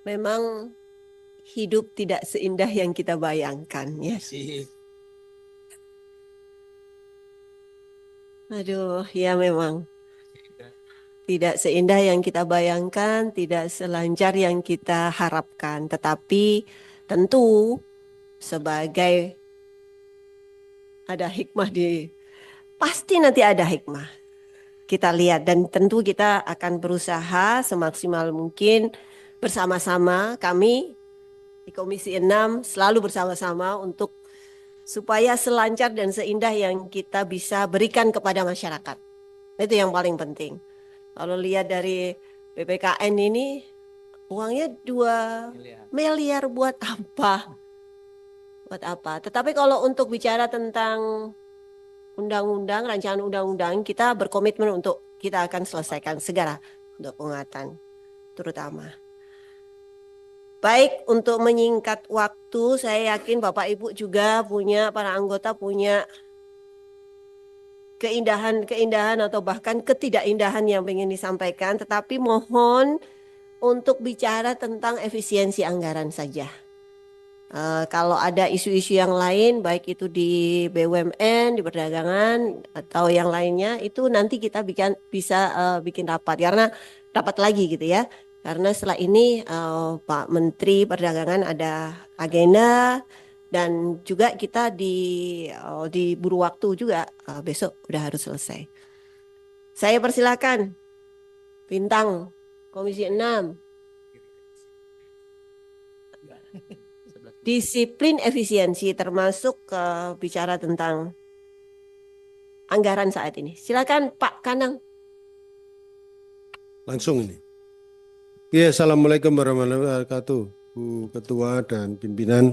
Memang hidup tidak seindah yang kita bayangkan ya. Aduh, ya memang tidak seindah yang kita bayangkan, tidak selancar yang kita harapkan. Tetapi tentu sebagai ada hikmah pasti nanti ada hikmah. Kita lihat dan tentu kita akan berusaha semaksimal mungkin bersama-sama kami di Komisi 6 selalu bersama-sama untuk supaya selancar dan seindah yang kita bisa berikan kepada masyarakat. Itu yang paling penting. Kalau lihat dari PPKN ini uangnya 2 miliar buat apa? Buat apa? Tetapi kalau untuk bicara tentang undang-undang, rancangan undang-undang, kita berkomitmen untuk kita akan selesaikan segera untuk penguatan terutama. Baik, untuk menyingkat waktu, saya yakin Bapak Ibu juga para anggota punya keindahan-keindahan atau bahkan ketidakindahan yang ingin disampaikan, tetapi mohon untuk bicara tentang efisiensi anggaran saja. Kalau ada isu-isu yang lain, baik itu di BUMN, di perdagangan, atau yang lainnya, itu nanti kita bisa bikin rapat, karena rapat lagi gitu ya. Karena setelah ini Pak Menteri Perdagangan ada agenda dan juga kita diburu waktu juga besok udah harus selesai. Saya persilakan Bintang Komisi 6. Disiplin efisiensi termasuk bicara tentang anggaran saat ini. Silakan Pak Kanang. Langsung ini. Ya, Assalamualaikum warahmatullahi wabarakatuh, Bu Ketua dan pimpinan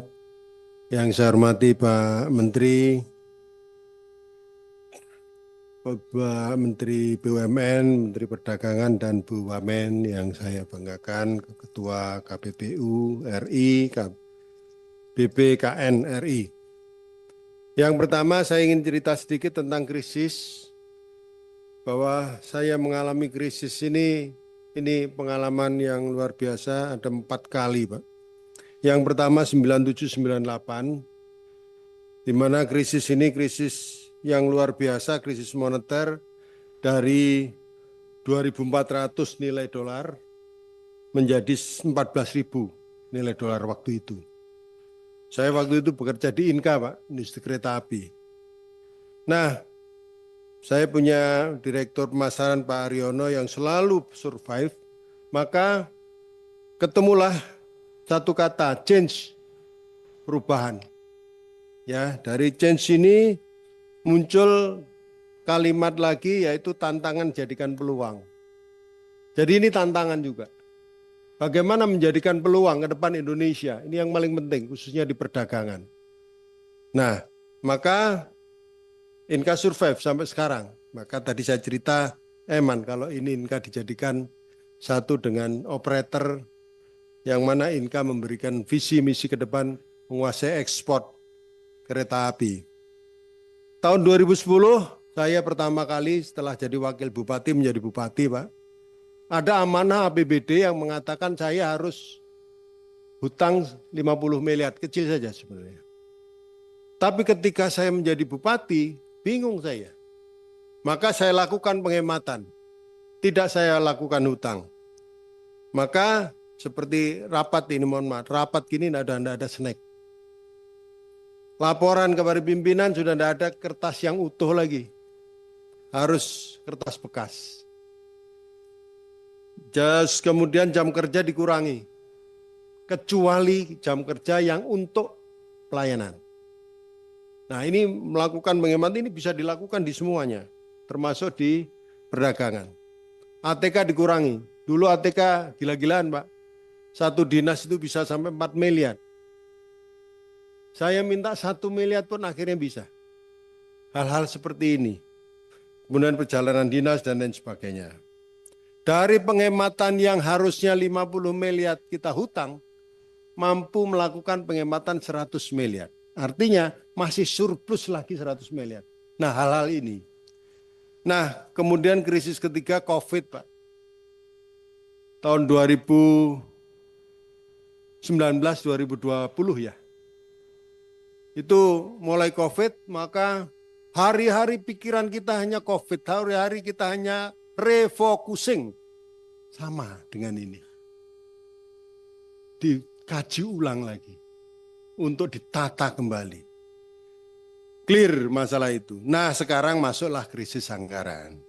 yang saya hormati Pak Menteri, Pak Menteri BUMN, Menteri Perdagangan dan Bu Wamen yang saya banggakan, Ketua KPPU RI, BPKN RI. Yang pertama saya ingin cerita sedikit tentang krisis, bahwa saya mengalami krisis ini pengalaman yang luar biasa, ada 4 kali Pak. Yang pertama 97-98, di mana krisis ini krisis yang luar biasa, krisis moneter dari 2.400 nilai dolar menjadi 14.000 nilai dolar waktu itu. Saya waktu itu bekerja di Inka Pak, industri kereta api. Nah, saya punya direktur pemasaran Pak Aryono yang selalu survive, maka ketemulah satu kata, change, perubahan. Ya, dari change ini muncul kalimat lagi yaitu tantangan jadikan peluang. Jadi ini tantangan juga. Bagaimana menjadikan peluang ke depan Indonesia, ini yang paling penting khususnya di perdagangan. Nah, maka Inka survive sampai sekarang. Maka tadi saya cerita, Eman, kalau ini Inka dijadikan satu dengan operator yang mana Inka memberikan visi misi ke depan menguasai ekspor kereta api. Tahun 2010 saya pertama kali setelah jadi wakil bupati menjadi bupati Pak. Ada amanah APBD yang mengatakan saya harus hutang 50 miliar, kecil saja sebenarnya. Tapi ketika saya menjadi bupati, bingung saya. Maka saya lakukan penghematan. Tidak saya lakukan hutang. Maka seperti rapat ini, mohon maaf, rapat gini tidak ada snack. Laporan kepada pimpinan sudah tidak ada kertas yang utuh lagi. Harus kertas bekas. Kemudian jam kerja dikurangi. Kecuali jam kerja yang untuk pelayanan. Nah, ini melakukan penghematan ini bisa dilakukan di semuanya, termasuk di perdagangan. ATK dikurangi. Dulu ATK gila-gilaan Pak. Satu dinas itu bisa sampai 4 miliar. Saya minta 1 miliar pun akhirnya bisa. Hal-hal seperti ini. Kemudian perjalanan dinas dan lain sebagainya. Dari penghematan yang harusnya 50 miliar kita hutang, mampu melakukan penghematan 100 miliar. Artinya masih surplus lagi 100 miliar. Nah, hal-hal ini. Nah, kemudian krisis ketiga COVID Pak. Tahun 2020 2020 ya. Itu mulai COVID, maka hari-hari pikiran kita hanya COVID, hari-hari kita hanya refocusing. Sama dengan ini. Dikaji ulang lagi, untuk ditata kembali. Clear masalah itu. Nah sekarang masuklah krisis anggaran.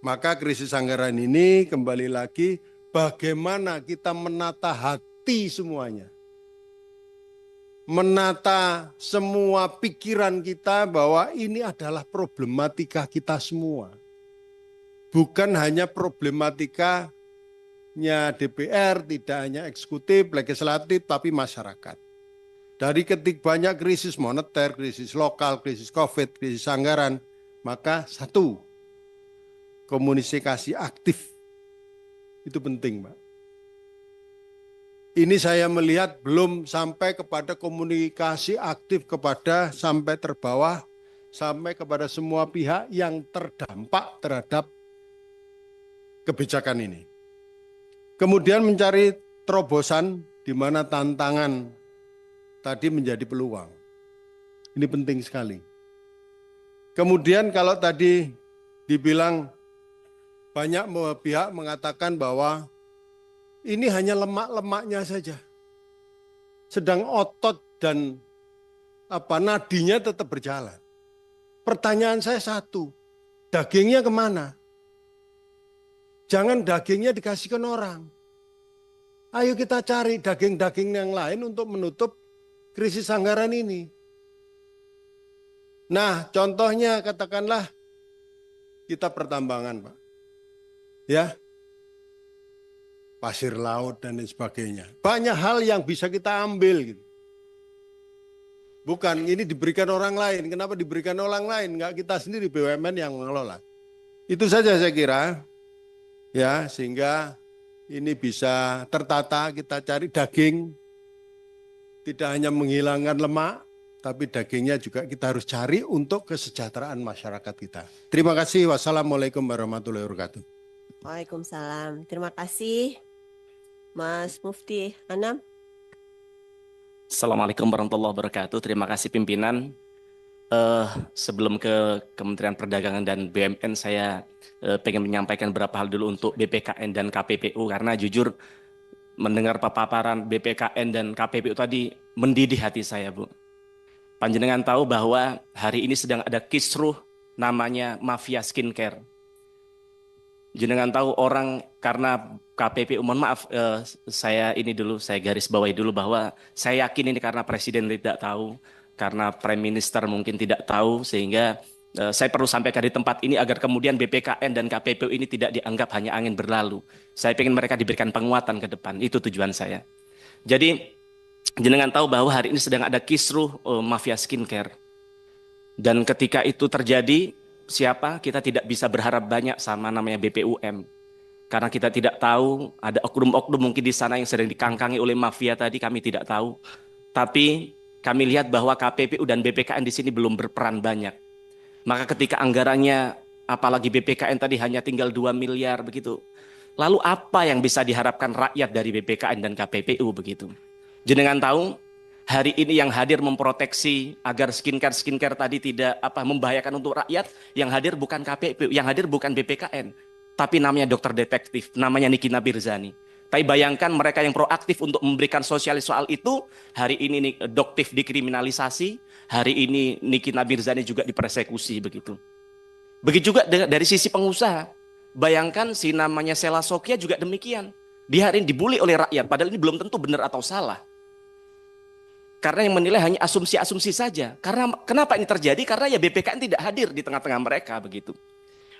Maka krisis anggaran ini kembali lagi bagaimana kita menata hati semuanya. Menata semua pikiran kita bahwa ini adalah problematika kita semua. Bukan hanya problematikanya DPR, tidak hanya eksekutif, legislatif, tapi masyarakat. Dari banyak krisis moneter, krisis lokal, krisis COVID, krisis anggaran, maka satu, komunikasi aktif. Itu penting, Pak. Ini saya melihat belum sampai kepada komunikasi aktif kepada sampai terbawah, sampai kepada semua pihak yang terdampak terhadap kebijakan ini. Kemudian mencari terobosan di mana tantangan tadi menjadi peluang. Ini penting sekali. Kemudian kalau tadi dibilang banyak pihak mengatakan bahwa ini hanya lemak-lemaknya saja. Sedang otot dan nadinya tetap berjalan. Pertanyaan saya satu, dagingnya kemana? Jangan dagingnya dikasihkan orang. Ayo kita cari daging-daging yang lain untuk menutup krisis anggaran ini. Nah, contohnya katakanlah kita pertambangan, Pak. Ya, pasir laut dan lain sebagainya. Banyak hal yang bisa kita ambil gitu. Bukan ini diberikan orang lain. Kenapa diberikan orang lain? Enggak kita sendiri BUMN yang mengelola. Itu saja saya kira. Ya, sehingga ini bisa tertata, kita cari daging. Tidak hanya menghilangkan lemak, tapi dagingnya juga kita harus cari untuk kesejahteraan masyarakat kita. Terima kasih. Wassalamualaikum warahmatullahi wabarakatuh. Waalaikumsalam. Terima kasih. Mas Mufti Anam. Assalamualaikum warahmatullahi wabarakatuh. Terima kasih pimpinan. Sebelum ke Kementerian Perdagangan dan BUMN, saya pengen menyampaikan beberapa hal dulu untuk BPKN dan KPPU, karena jujur mendengar paparan BPKN dan KPPU tadi mendidih hati saya, Bu. Panjenengan tahu bahwa hari ini sedang ada kisruh namanya mafia skincare. Jenengan tahu orang karena KPPU, mohon maaf saya garis bawahi dulu bahwa saya yakin ini karena Presiden tidak tahu, karena Prime Minister mungkin tidak tahu, sehingga saya perlu sampaikan di tempat ini agar kemudian BPKN dan KPPU ini tidak dianggap hanya angin berlalu. Saya ingin mereka diberikan penguatan ke depan, itu tujuan saya. Jadi jenengan tahu bahwa hari ini sedang ada kisruh mafia skincare. Dan ketika itu terjadi, kita tidak bisa berharap banyak sama namanya BPUM. Karena kita tidak tahu, ada oknum-oknum mungkin di sana yang sedang dikangkangi oleh mafia tadi, kami tidak tahu. Tapi kami lihat bahwa KPPU dan BPKN di sini belum berperan banyak. Maka ketika anggarannya, apalagi BPKN tadi hanya tinggal 2 miliar begitu. Lalu apa yang bisa diharapkan rakyat dari BPKN dan KPPU begitu? Jenengan tahu, hari ini yang hadir memproteksi agar skincare tadi tidak membahayakan untuk rakyat, yang hadir bukan KPPU, yang hadir bukan BPKN, tapi namanya dokter detektif, namanya Niki Nabirzani. Tapi bayangkan mereka yang proaktif untuk memberikan sosialis soal itu, hari ini Doktif dikriminalisasi, hari ini Niki Nabirzani juga dipersekusi begitu. Begitu juga dari sisi pengusaha. Bayangkan si namanya Sela Sokya juga demikian. Dia hari ini dibully oleh rakyat, padahal ini belum tentu benar atau salah. Karena yang menilai hanya asumsi-asumsi saja. Karena kenapa ini terjadi? Karena ya BPKN tidak hadir di tengah-tengah mereka begitu.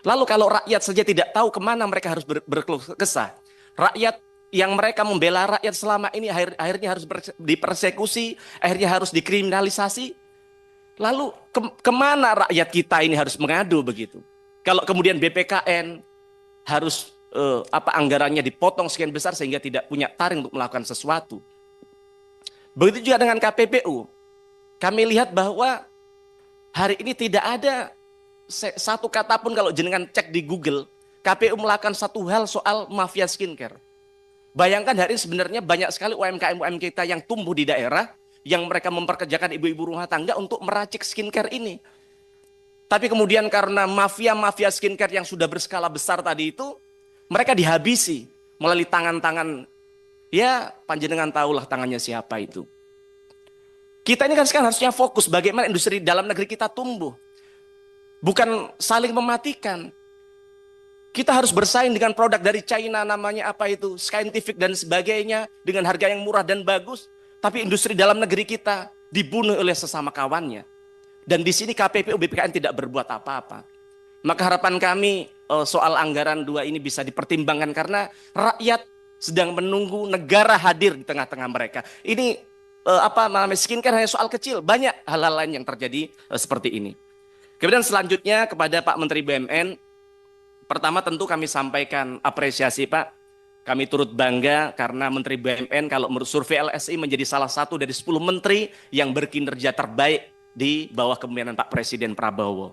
Lalu kalau rakyat saja tidak tahu kemana mereka harus berkeluh kesah. Rakyat yang mereka membela rakyat selama ini akhirnya harus dipersekusi, akhirnya harus dikriminalisasi. Lalu kemana rakyat kita ini harus mengadu begitu? Kalau kemudian BPKN harus anggarannya dipotong sekian besar sehingga tidak punya taring untuk melakukan sesuatu. Begitu juga dengan KPPU. Kami lihat bahwa hari ini tidak ada satu kata pun kalau jenengan cek di Google, KPU melakukan satu hal soal mafia skincare. Bayangkan hari ini sebenarnya banyak sekali UMKM kita yang tumbuh di daerah, yang mereka memperkerjakan ibu-ibu rumah tangga untuk meracik skincare ini. Tapi kemudian karena mafia-mafia skincare yang sudah berskala besar tadi itu, mereka dihabisi melalui tangan-tangan, ya panjenengan tahulah tangannya siapa itu. Kita ini kan sekarang harusnya fokus bagaimana industri dalam negeri kita tumbuh. Bukan saling mematikan. Kita harus bersaing dengan produk dari China, namanya apa itu, scientific dan sebagainya, dengan harga yang murah dan bagus. Tapi industri dalam negeri kita dibunuh oleh sesama kawannya. Dan di sini KPPU BPKN tidak berbuat apa-apa. Maka harapan kami soal anggaran 2 ini bisa dipertimbangkan karena rakyat sedang menunggu negara hadir di tengah-tengah mereka. Ini skincare hanya soal kecil, banyak hal-hal lain yang terjadi seperti ini. Kemudian selanjutnya kepada Pak Menteri BUMN, pertama tentu kami sampaikan apresiasi Pak. Kami turut bangga karena Menteri BUMN kalau menurut survei LSI menjadi salah satu dari 10 menteri yang berkinerja terbaik di bawah kepemimpinan Pak Presiden Prabowo.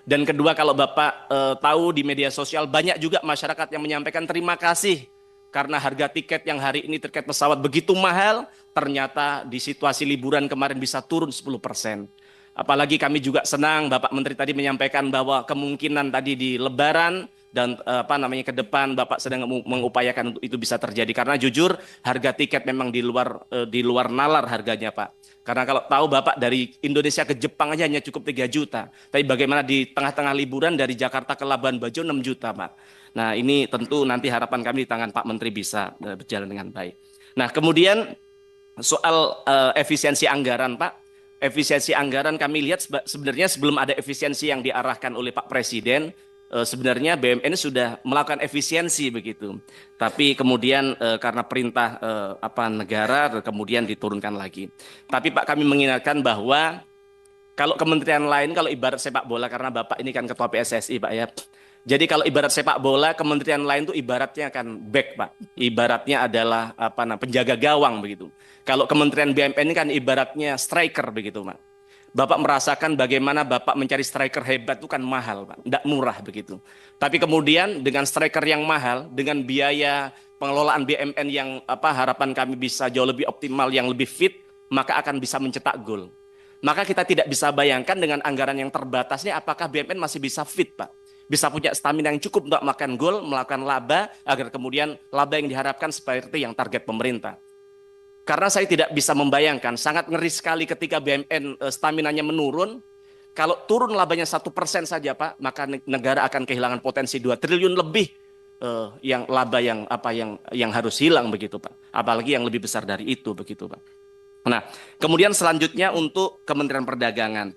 Dan kedua, kalau Bapak tahu di media sosial banyak juga masyarakat yang menyampaikan terima kasih karena harga tiket yang hari ini terkait pesawat begitu mahal, ternyata di situasi liburan kemarin bisa turun 10%. Apalagi kami juga senang Bapak Menteri tadi menyampaikan bahwa kemungkinan tadi di Lebaran dan ke depan Bapak sedang mengupayakan untuk itu bisa terjadi karena jujur harga tiket memang di luar nalar harganya Pak. Karena kalau tahu Bapak dari Indonesia ke Jepang aja hanya cukup 3 juta. Tapi bagaimana di tengah-tengah liburan dari Jakarta ke Labuan Bajo 6 juta Pak. Nah ini tentu nanti harapan kami di tangan Pak Menteri bisa berjalan dengan baik. Nah kemudian soal efisiensi anggaran Pak. Efisiensi anggaran kami lihat sebenarnya sebelum ada efisiensi yang diarahkan oleh Pak Presiden, sebenarnya BUMN sudah melakukan efisiensi begitu. Tapi kemudian karena perintah negara kemudian diturunkan lagi. Tapi Pak kami mengingatkan bahwa kalau kementerian lain, kalau ibarat sepak bola, karena Bapak ini kan ketua PSSI Pak ya. Jadi kalau ibarat sepak bola, kementerian lain itu ibaratnya kan back Pak. Ibaratnya adalah penjaga gawang begitu. Kalau kementerian BUMN ini kan ibaratnya striker begitu Pak. Bapak merasakan bagaimana Bapak mencari striker hebat itu kan mahal Pak, tidak murah begitu. Tapi kemudian dengan striker yang mahal, dengan biaya pengelolaan BUMN yang harapan kami bisa jauh lebih optimal, yang lebih fit, maka akan bisa mencetak gol. Maka kita tidak bisa bayangkan dengan anggaran yang terbatasnya apakah BUMN masih bisa fit Pak. Bisa punya stamina yang cukup untuk melakukan gol, melakukan laba, agar kemudian laba yang diharapkan seperti yang target pemerintah. Karena saya tidak bisa membayangkan, sangat ngeri sekali ketika BUMN staminanya menurun. Kalau turun labanya 1% saja Pak, maka negara akan kehilangan potensi 2 triliun lebih yang laba yang harus hilang begitu Pak. Apalagi yang lebih besar dari itu begitu Pak. Nah, kemudian selanjutnya untuk Kementerian Perdagangan.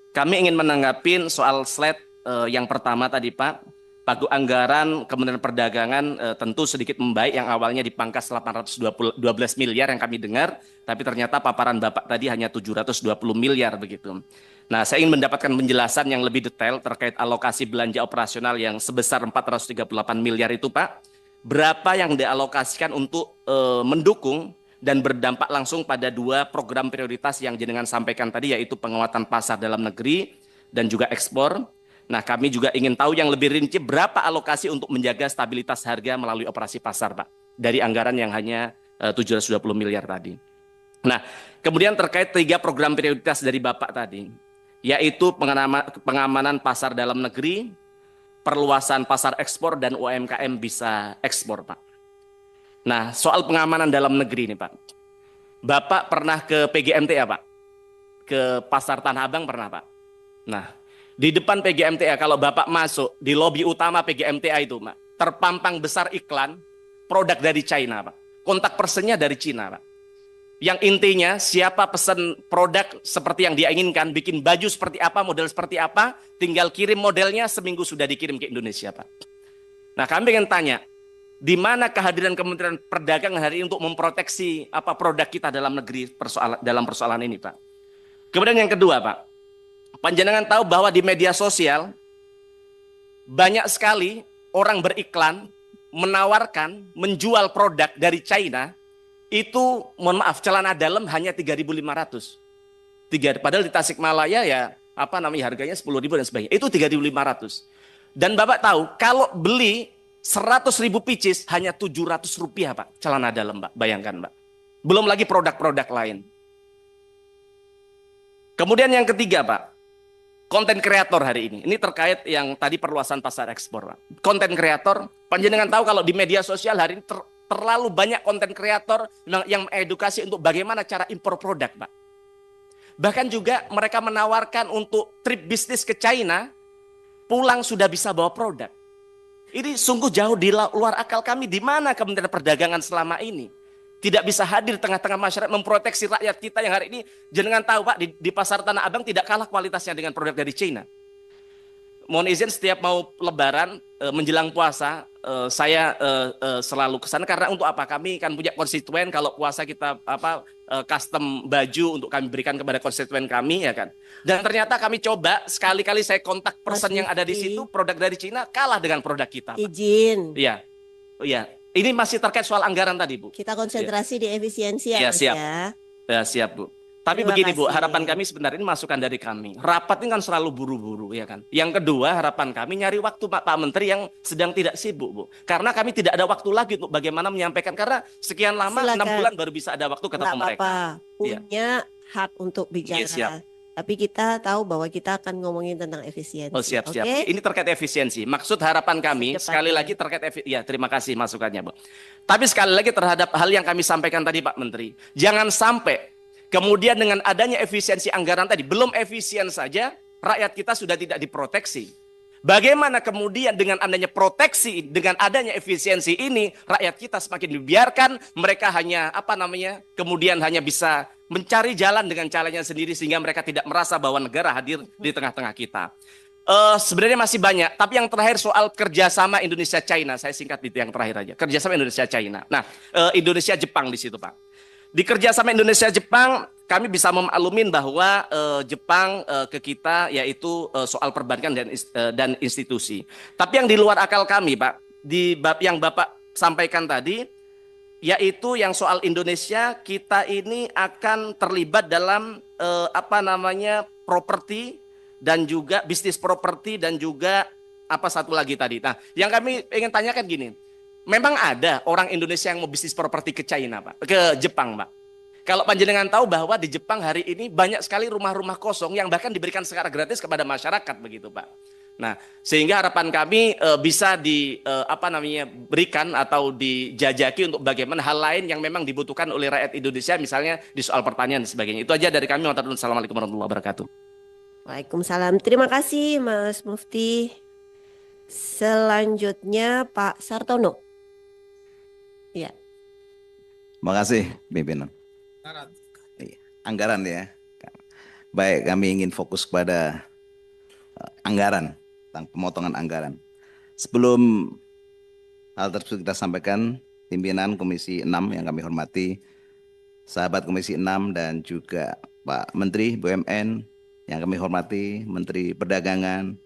Kami ingin menanggapi soal slide yang pertama tadi Pak. Pagu anggaran Kementerian Perdagangan tentu sedikit membaik, yang awalnya dipangkas 812 miliar yang kami dengar, tapi ternyata paparan Bapak tadi hanya 720 miliar begitu. Nah, saya ingin mendapatkan penjelasan yang lebih detail terkait alokasi belanja operasional yang sebesar 438 miliar itu Pak. Berapa yang dialokasikan untuk mendukung dan berdampak langsung pada 2 program prioritas yang jenengan sampaikan tadi, yaitu penguatan pasar dalam negeri dan juga ekspor. Nah, kami juga ingin tahu yang lebih rinci berapa alokasi untuk menjaga stabilitas harga melalui operasi pasar, Pak, dari anggaran yang hanya 720 miliar tadi. Nah, kemudian terkait 3 program prioritas dari Bapak tadi, yaitu pengamanan pasar dalam negeri, perluasan pasar ekspor, dan UMKM bisa ekspor, Pak. Nah, soal pengamanan dalam negeri nih, Pak. Bapak pernah ke PGMTA, Pak? Ke Pasar Tanah Abang pernah, Pak? Nah, di depan PGMTA, kalau Bapak masuk di lobi utama PGMTA itu, Pak, terpampang besar iklan produk dari China, Pak. Kontak personnya dari Cina, Pak. Yang intinya siapa pesan produk seperti yang dia inginkan, bikin baju seperti apa, model seperti apa, tinggal kirim modelnya, seminggu sudah dikirim ke Indonesia, Pak. Nah, kami ingin tanya, di mana kehadiran Kementerian Perdagangan hari ini untuk memproteksi produk kita dalam negeri dalam persoalan ini, Pak? Kemudian yang kedua, Pak. Panjenengan tahu bahwa di media sosial banyak sekali orang beriklan menawarkan menjual produk dari China itu, mohon maaf, celana dalam hanya 3.500. Padahal di Tasikmalaya ya harganya 10.000 dan sebagainya. Itu 3.500. Dan Bapak tahu kalau beli 100.000 pieces hanya Rp700 Pak, celana dalam Pak, bayangkan Pak. Belum lagi produk-produk lain. Kemudian yang ketiga Pak, konten kreator hari ini. Ini terkait yang tadi perluasan pasar ekspor Pak. Konten kreator, panjenengan tahu kalau di media sosial hari ini terlalu banyak konten kreator yang mengedukasi untuk bagaimana cara impor produk Pak. Bahkan juga mereka menawarkan untuk trip bisnis ke China, pulang sudah bisa bawa produk. Ini sungguh jauh di luar akal kami. Di mana Kementerian Perdagangan selama ini? Tidak bisa hadir tengah-tengah masyarakat memproteksi rakyat kita yang hari ini. Jenengan tahu Pak, di pasar Tanah Abang tidak kalah kualitasnya dengan produk dari China. Mohon izin setiap mau lebaran menjelang puasa saya selalu ke sana karena untuk apa? Kami kan punya konstituen, kalau puasa kita custom baju untuk kami berikan kepada konstituen kami ya kan. Dan ternyata kami coba sekali-kali saya kontak person yang ada di situ, produk dari Cina kalah dengan produk kita Pak. Izin. Iya. Iya. Ini masih terkait soal anggaran tadi Bu. Kita konsentrasi di efisiensi ya, Mas siap. ya. Ya, siap Bu. Tapi Terima begini Bu, kasih. harapan kami sebenarnya ini masukan dari kami. Rapat ini kan selalu buru-buru ya kan. Yang kedua, harapan kami nyari waktu Pak Menteri yang sedang tidak sibuk Bu. Karena kami tidak ada waktu lagi untuk bagaimana menyampaikan. Karena sekian lama, Silakan. 6 bulan baru bisa ada waktu ketemu mereka. Punya hak untuk bicara. Iya, siap. Tapi kita tahu bahwa kita akan ngomongin tentang efisiensi. Oh siap, siap. Oke? Ini terkait efisiensi. Maksud harapan kami, Secepatnya. sekali lagi terkait ya terima kasih masukannya Bu. Tapi sekali lagi terhadap hal yang kami sampaikan tadi Pak Menteri. Jangan sampai kemudian dengan adanya efisiensi anggaran tadi, belum efisien saja, rakyat kita sudah tidak diproteksi. Bagaimana kemudian dengan adanya proteksi, dengan adanya efisiensi ini, rakyat kita semakin dibiarkan, mereka hanya kemudian hanya bisa mencari jalan dengan caranya sendiri sehingga mereka tidak merasa bahwa negara hadir di tengah-tengah kita. Sebenarnya masih banyak, tapi yang terakhir soal kerjasama Indonesia-China, saya singkat di yang terakhir aja, kerjasama Indonesia-China. Nah, Indonesia-Jepang di situ Pak. Di kerjasama Indonesia-Jepang, kami bisa memaklumin bahwa Jepang ke kita yaitu soal perbankan dan institusi. Tapi yang di luar akal kami Pak, di bab yang Bapak sampaikan tadi, yaitu yang soal Indonesia, kita ini akan terlibat dalam properti dan juga bisnis properti dan juga satu lagi tadi. Nah, yang kami ingin tanyakan gini. Memang ada orang Indonesia yang mau bisnis properti ke China, Pak, ke Jepang, Pak. Kalau panjenengan tahu bahwa di Jepang hari ini banyak sekali rumah-rumah kosong yang bahkan diberikan secara gratis kepada masyarakat begitu, Pak. Nah, sehingga harapan kami bisa berikan atau dijajaki untuk bagaimana hal lain yang memang dibutuhkan oleh rakyat Indonesia, misalnya di soal pertanian dan sebagainya. Itu aja dari kami. Wassalamualaikum warahmatullahi wabarakatuh. Waalaikumsalam. Terima kasih Mas Mufti. Selanjutnya Pak Sartono. Ya. Terima kasih pimpinan. Anggaran ya. Baik, kami ingin fokus pada anggaran, tentang pemotongan anggaran. Sebelum hal tersebut kita sampaikan, pimpinan Komisi 6 yang kami hormati, sahabat Komisi 6 dan juga Pak Menteri BUMN yang kami hormati, Menteri Perdagangan,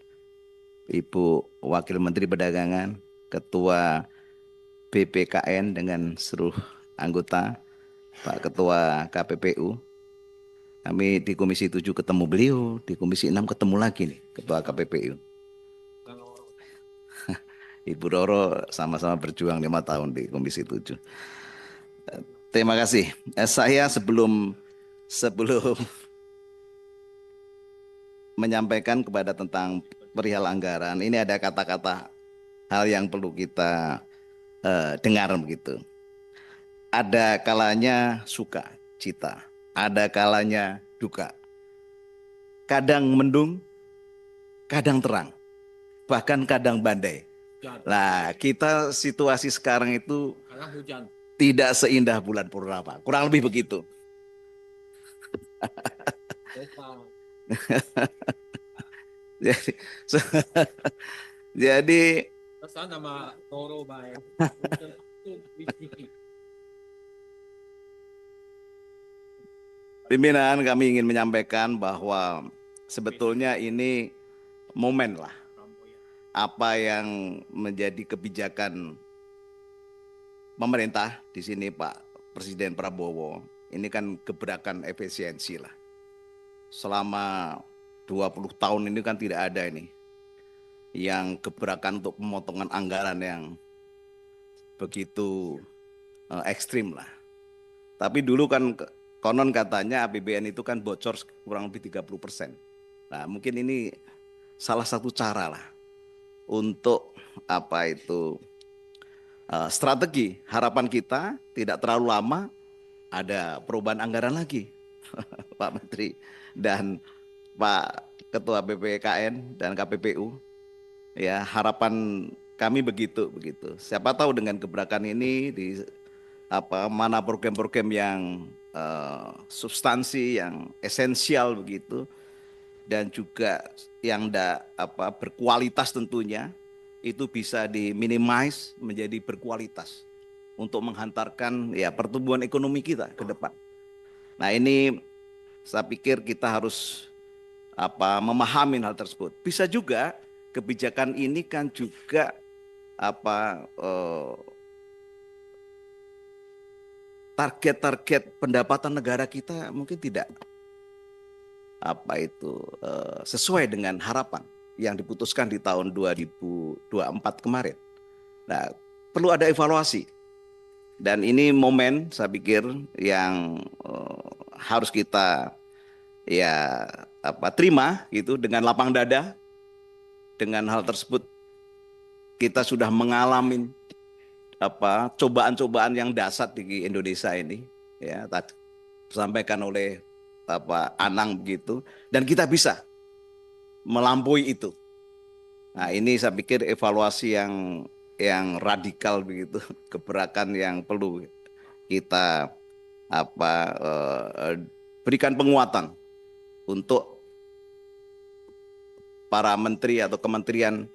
Ibu Wakil Menteri Perdagangan, Ketua BPKN dengan seluruh anggota, Pak Ketua KPPU. Kami di Komisi 7 ketemu beliau, di Komisi 6 ketemu lagi nih Ketua KPPU. Ibu Roro sama-sama berjuang 5 tahun di Komisi 7. Terima kasih. Saya sebelum menyampaikan kepada tentang perihal anggaran, ini ada kata-kata hal yang perlu kita dengar begitu. Ada kalanya suka, cita. Ada kalanya duka. Kadang mendung, kadang terang. Bahkan kadang badai. Nah, kita situasi sekarang itu tidak seindah bulan purnama. Kurang lebih begitu. Jadi pimpinan, kami ingin menyampaikan bahwa sebetulnya ini momen lah. Apa yang menjadi kebijakan pemerintah di sini Pak Presiden Prabowo, ini kan gebrakan efisiensi lah. Selama 20 tahun ini kan tidak ada ini yang gebrakan untuk pemotongan anggaran yang begitu ekstrim lah. Tapi dulu kan konon katanya APBN itu kan bocor kurang lebih 30%. Nah, mungkin ini salah satu cara lah untuk strategi. Harapan kita tidak terlalu lama ada perubahan anggaran lagi, Pak Menteri dan Pak Ketua BPKN dan KPPU. Ya, harapan kami begitu. Siapa tahu dengan gebrakan ini di mana program-program yang substansi, yang esensial begitu, dan juga yang berkualitas tentunya itu bisa diminimize menjadi berkualitas untuk menghantarkan ya pertumbuhan ekonomi kita ke depan. Nah, ini saya pikir kita harus memahami hal tersebut. Bisa juga kebijakan ini kan juga target-target pendapatan negara kita mungkin tidak sesuai dengan harapan yang diputuskan di tahun 2024 kemarin. Nah, perlu ada evaluasi. Dan ini momen saya pikir yang harus kita terima gitu dengan lapang dada. Dengan hal tersebut kita sudah mengalami cobaan-cobaan yang dahsyat di Indonesia ini, ya tadi disampaikan oleh Anang begitu, dan kita bisa melampaui itu. Nah, ini saya pikir evaluasi yang radikal begitu, gebrakan yang perlu kita berikan penguatan untuk para menteri atau kementerian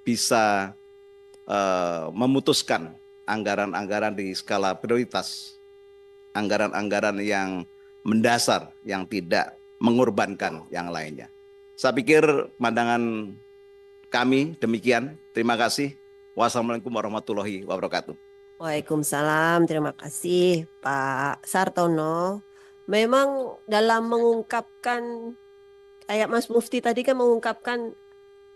bisa memutuskan anggaran-anggaran di skala prioritas, anggaran-anggaran yang mendasar, yang tidak mengorbankan yang lainnya. Saya pikir pandangan kami demikian. Terima kasih. Wassalamualaikum warahmatullahi wabarakatuh. Waalaikumsalam, terima kasih Pak Sartono. Memang dalam mengungkapkan, kayak Mas Mufti tadi kan mengungkapkan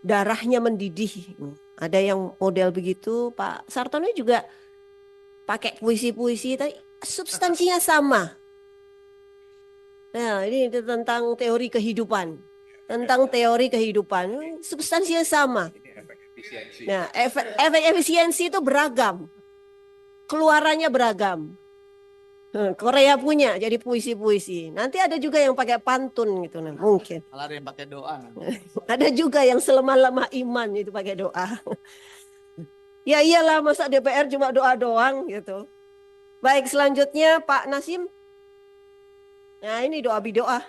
darahnya mendidih. Ada yang model begitu, Pak Sartono juga pakai puisi-puisi, tapi substansinya sama. Nah, ini tentang teori kehidupan. Tentang teori kehidupan, substansinya sama. Nah, efek efisiensi itu beragam. Keluarannya beragam. Korea punya jadi puisi-puisi. Nanti ada juga yang pakai pantun gitu, nah, mungkin. Ada yang pakai doa. Ada juga yang selemah-lemah iman itu pakai doa. Ya iyalah, masa DPR cuma doa doang gitu. Baik, selanjutnya Pak Nasim. Nah, ini doa bidoa.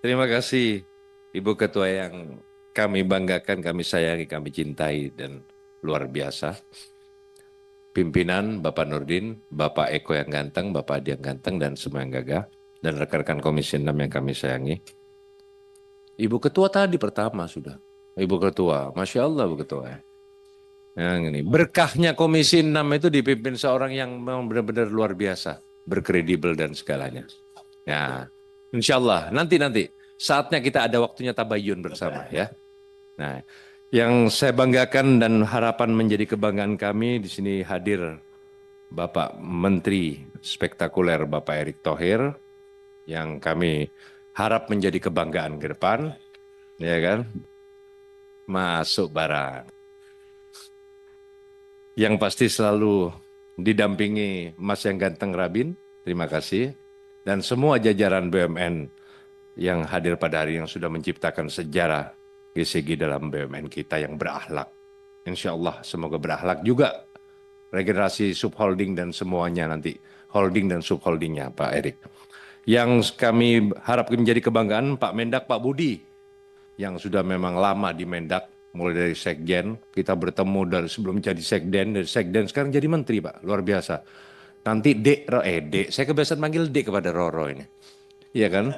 Terima kasih Ibu Ketua yang kami banggakan, kami sayangi, kami cintai dan luar biasa. Pimpinan Bapak Nurdin, Bapak Eko yang ganteng, Bapak Adi yang ganteng, dan semua yang gagah, dan rekan-rekan Komisi 6 yang kami sayangi. Ibu Ketua tadi pertama sudah. Ibu Ketua, Masya Allah Ibu Ketua. Yang ini, berkahnya Komisi 6 itu dipimpin seorang yang memang benar-benar luar biasa, berkredibel dan segalanya. Ya, insya Allah nanti saatnya kita ada waktunya tabayun bersama ya. Nah, yang saya banggakan dan harapan menjadi kebanggaan kami di sini hadir Bapak Menteri spektakuler Bapak Erick Thohir yang kami harap menjadi kebanggaan ke depan, ya kan? Masuk barang. Yang pasti selalu didampingi Mas yang ganteng Rabin, terima kasih, dan semua jajaran BUMN yang hadir pada hari yang sudah menciptakan sejarah GCG dalam BUMN kita yang berakhlak. Insya Allah semoga berakhlak juga regenerasi subholding dan semuanya nanti, holding dan subholdingnya Pak Erick. Yang kami harap menjadi kebanggaan Pak Mendak, Pak Budi, yang sudah memang lama di Mendak, mulai dari Sekjen, kita bertemu dari sebelum jadi Sekden, dari Sekden sekarang jadi Menteri Pak, luar biasa. Nanti Dek, saya kebiasaan manggil Dek kepada Roro ini, iya kan?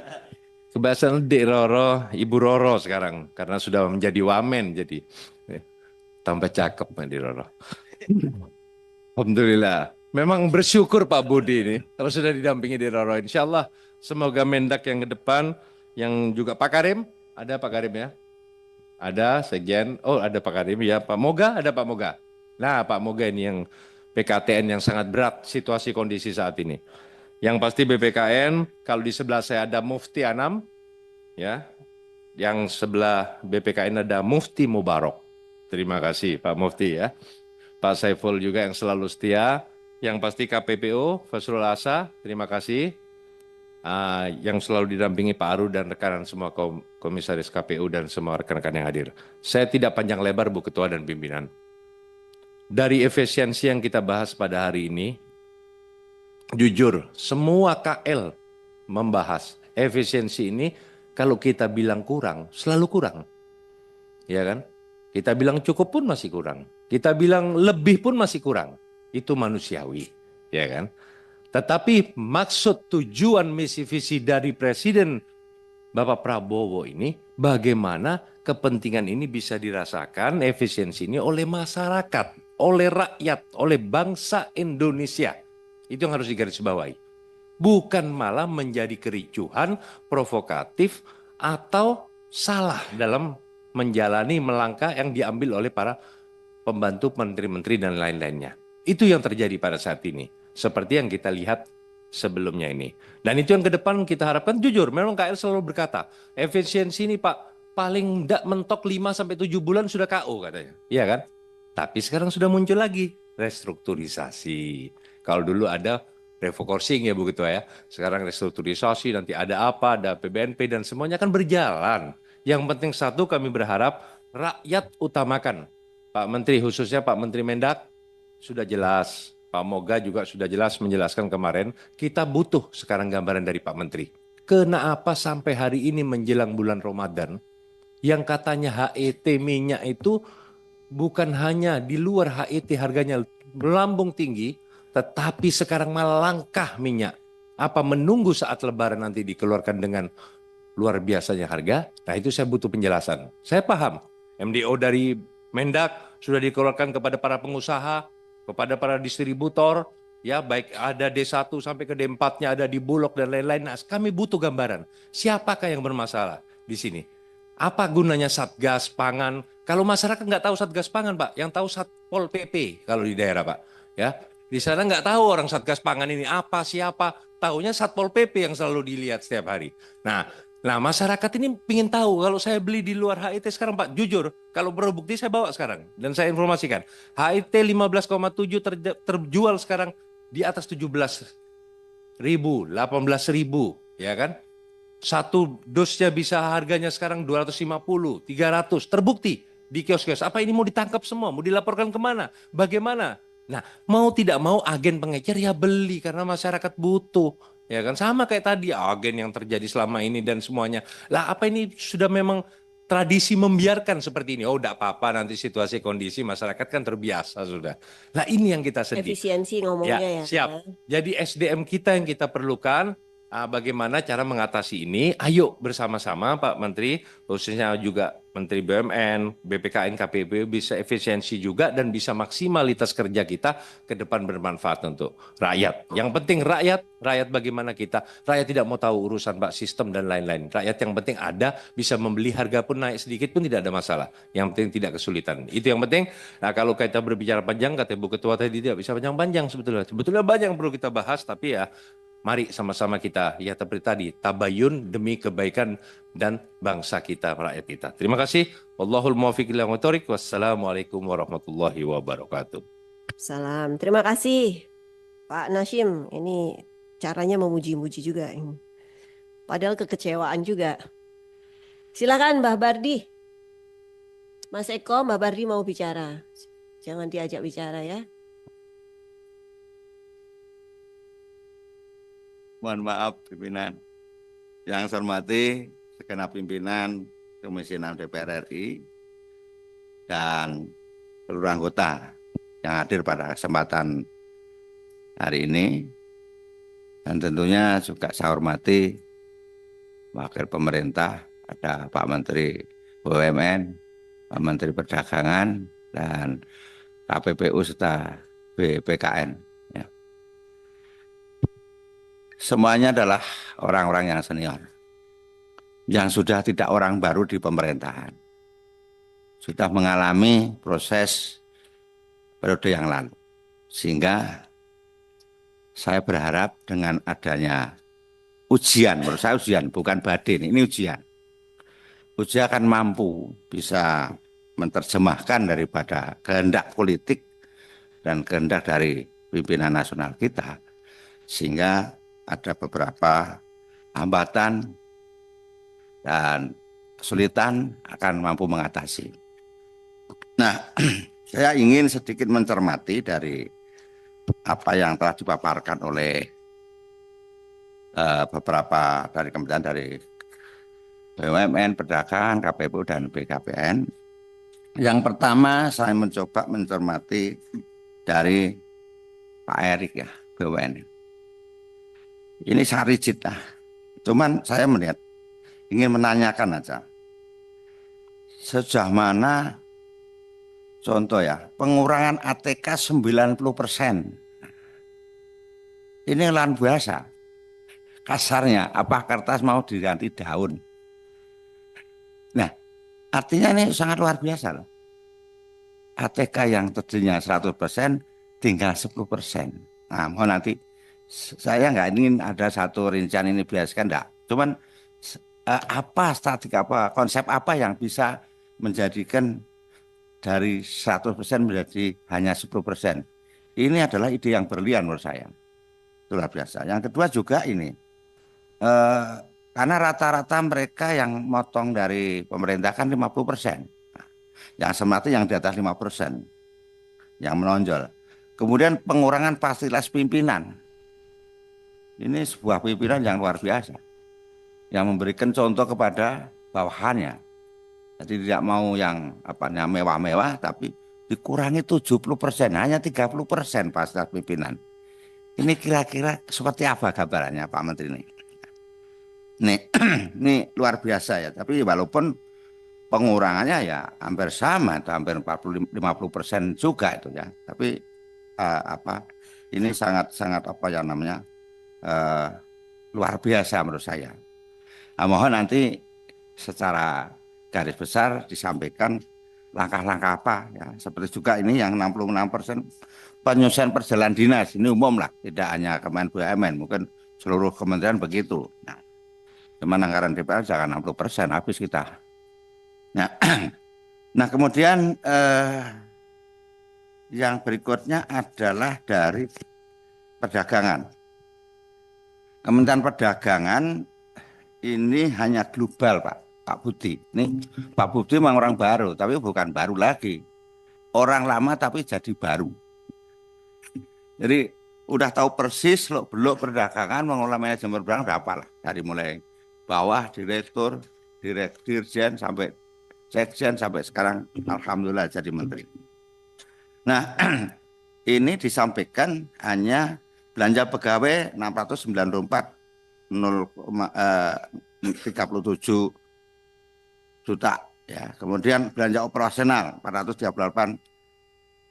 Kebiasaan Dek Roro, Ibu Roro sekarang, karena sudah menjadi wamen, jadi tambah cakep di Roro. Alhamdulillah, memang bersyukur Pak Budi ini, kalau sudah didampingi di Roro, insya Allah semoga Mendak yang ke depan, yang juga Pak Karim, ada Pak Karim ya? Ada Sekjen, oh ada Pak Kadim ya, Pak Moga, ada Pak Moga. Nah Pak Moga ini yang PKTN yang sangat berat situasi kondisi saat ini. Yang pasti BPKN, kalau di sebelah saya ada Mufti Anam, ya, yang sebelah BPKN ada Mufti Mubarok. Terima kasih Pak Mufti ya. Pak Saiful juga yang selalu setia. Yang pasti KPPO, Fasrul Asa, terima kasih. Yang selalu didampingi Pak Aru dan rekan semua komisaris KPU dan semua rekan-rekan yang hadir. Saya tidak panjang lebar Bu Ketua dan pimpinan. Dari efisiensi yang kita bahas pada hari ini, jujur semua KL membahas efisiensi ini. Kalau kita bilang kurang, selalu kurang. Ya kan? Kita bilang cukup pun masih kurang. Kita bilang lebih pun masih kurang. Itu manusiawi, ya kan? Tetapi maksud tujuan misi visi dari Presiden Bapak Prabowo ini, bagaimana kepentingan ini bisa dirasakan efisiensi ini oleh masyarakat, oleh rakyat, oleh bangsa Indonesia. Itu yang harus digarisbawahi. Bukan malah menjadi kericuhan, provokatif, atau salah dalam menjalani melangkah yang diambil oleh para pembantu menteri-menteri dan lain-lainnya. Itu yang terjadi pada saat ini. Seperti yang kita lihat sebelumnya ini. Dan itu yang ke depan kita harapkan, jujur, memang KL selalu berkata, efisiensi ini Pak, paling tidak mentok 5-7 bulan sudah KO katanya. Iya kan? Tapi sekarang sudah muncul lagi restrukturisasi. Kalau dulu ada refocusing ya Bu Ketua ya. Sekarang restrukturisasi, nanti ada apa, ada PBNP dan semuanya akan berjalan. Yang penting satu, kami berharap rakyat utamakan. Pak Menteri, khususnya Pak Menteri Mendak, sudah jelas. Pak Moga juga sudah jelas menjelaskan kemarin, kita butuh sekarang gambaran dari Pak Menteri. Kenapa sampai hari ini menjelang bulan Ramadan, yang katanya HET minyak itu bukan hanya di luar HET harganya melambung tinggi, tetapi sekarang malah langkah minyak. Apa menunggu saat lebaran nanti dikeluarkan dengan luar biasanya harga? Nah itu saya butuh penjelasan. Saya paham, MDO dari Mendak sudah dikeluarkan kepada para pengusaha, kepada para distributor, ya baik ada D1 sampai ke D4-nya, ada di Bulog dan lain-lain. Nah, kami butuh gambaran. Siapakah yang bermasalah di sini? Apa gunanya Satgas Pangan? Kalau masyarakat nggak tahu Satgas Pangan, Pak, yang tahu Satpol PP kalau di daerah, Pak. Ya, di sana nggak tahu orang Satgas Pangan ini apa, siapa. Taunya Satpol PP yang selalu dilihat setiap hari. Nah, masyarakat ini ingin tahu, kalau saya beli di luar HIT sekarang Pak, jujur, kalau perlu bukti saya bawa sekarang. Dan saya informasikan, HIT 15,7 terjual sekarang di atas 17.000, 18.000, ya kan? Satu dosnya bisa harganya sekarang 250, 300, terbukti di kios-kios. Apa ini mau ditangkap semua, mau dilaporkan kemana, bagaimana? Nah, mau tidak mau agen pengecer ya beli karena masyarakat butuh. Ya kan sama kayak tadi agen yang terjadi selama ini dan semuanya. Lah apa ini sudah memang tradisi membiarkan seperti ini? Oh, enggak apa-apa, nanti situasi kondisi masyarakat kan terbiasa sudah. Lah ini yang kita sedih. Efisiensi ngomongnya ya. Siap. Jadi SDM kita yang kita perlukan. Bagaimana cara mengatasi ini? Ayo bersama-sama Pak Menteri, khususnya juga Menteri BUMN, BPKN, KPPU bisa efisiensi juga dan bisa maksimalitas kerja kita ke depan bermanfaat untuk rakyat. Yang penting rakyat bagaimana kita? Rakyat tidak mau tahu urusan Pak sistem dan lain-lain. Rakyat yang penting ada, bisa membeli, harga pun naik sedikit pun tidak ada masalah. Yang penting tidak kesulitan. Itu yang penting. Nah, kalau kita berbicara panjang, kata Bu Ketua tadi tidak bisa panjang-panjang sebetulnya. Sebetulnya banyak yang perlu kita bahas, tapi ya mari sama-sama kita, ya seperti tadi, tabayun demi kebaikan dan bangsa kita, rakyat kita. Terima kasih. Wallahul muwaffiq ila aqwamit thoriq. Wassalamualaikum warahmatullahi wabarakatuh. Salam. Terima kasih Pak Nasyim. Ini caranya memuji-muji juga. Padahal kekecewaan juga. Silakan Mbah Bardi. Mas Eko, Mbah Bardi mau bicara. Jangan diajak bicara ya. Mohon maaf pimpinan. Yang saya hormati segenap pimpinan Komisi 6 DPR RI dan seluruh anggota yang hadir pada kesempatan hari ini. Dan tentunya juga saya hormati Wakil Pemerintah, ada Pak Menteri BUMN, Pak Menteri Perdagangan, dan KPPU serta BPKN. Semuanya adalah orang-orang yang senior, yang sudah tidak orang baru di pemerintahan. sudah mengalami proses periode yang lalu. Sehingga saya berharap dengan adanya ujian, menurut saya ujian, bukan badai, ini ujian. Ujian akan mampu bisa menerjemahkan daripada kehendak politik dan kehendak dari pimpinan nasional kita, sehingga ada beberapa hambatan dan kesulitan akan mampu mengatasi. Nah, saya ingin sedikit mencermati dari apa yang telah dipaparkan oleh beberapa dari kementerian dari BUMN, Perdagangan, KPPU, dan BKPN. Yang pertama saya mencoba mencermati dari Pak Erik ya, BUMN. Ini sangat rigid lah. Cuman saya melihat, ingin menanyakan aja. Sejauh mana contoh ya, pengurangan ATK 90%. Ini luar biasa. Kasarnya, apa kertas mau diganti daun? Nah, artinya ini sangat luar biasa loh. ATK yang tadinya 100% tinggal 10%. Nah, mau nanti saya nggak ingin ada satu rincian ini biaskan enggak. Cuman apa strategi apa, konsep apa yang bisa menjadikan dari 100% menjadi hanya 10%. Ini adalah ide yang berlian menurut saya. Itu luar biasa. Yang kedua juga ini, karena rata-rata mereka yang motong dari pemerintah kan 50%. Yang semati yang di atas 5%. Yang menonjol. Kemudian pengurangan fasilitas pimpinan. Ini sebuah pimpinan yang luar biasa. Yang memberikan contoh kepada bawahannya. Jadi tidak mau yang mewah-mewah, tapi dikurangi 70%, hanya 30% fasilitas pimpinan. Ini kira-kira seperti apa gambarannya Pak Menteri ini? Ini luar biasa ya. Tapi walaupun pengurangannya ya hampir sama, itu hampir 40-50% juga itu ya. Tapi ini sangat luar biasa menurut saya. Mohon nanti secara garis besar disampaikan langkah-langkah apa ya. Seperti juga ini yang 66% penyelesaian perjalanan dinas, ini umum lah, tidak hanya Kementerian BUMN, mungkin seluruh kementerian begitu. Nah, cuman anggaran DPR jangan 60% habis kita. Nah kemudian yang berikutnya adalah dari perdagangan. Kementerian Perdagangan ini hanya global Pak Budi. Ini Pak Budi memang orang baru, tapi bukan baru lagi. Orang lama tapi jadi baru. Jadi udah tahu persis belok perdagangan mengelola manajemen perdagangan berapa lah. Dari mulai bawah direktur, dirjen sampai sekjen sampai sekarang alhamdulillah jadi menteri. Nah, ini disampaikan hanya belanja pegawai 694,37 juta ya. Kemudian belanja operasional 438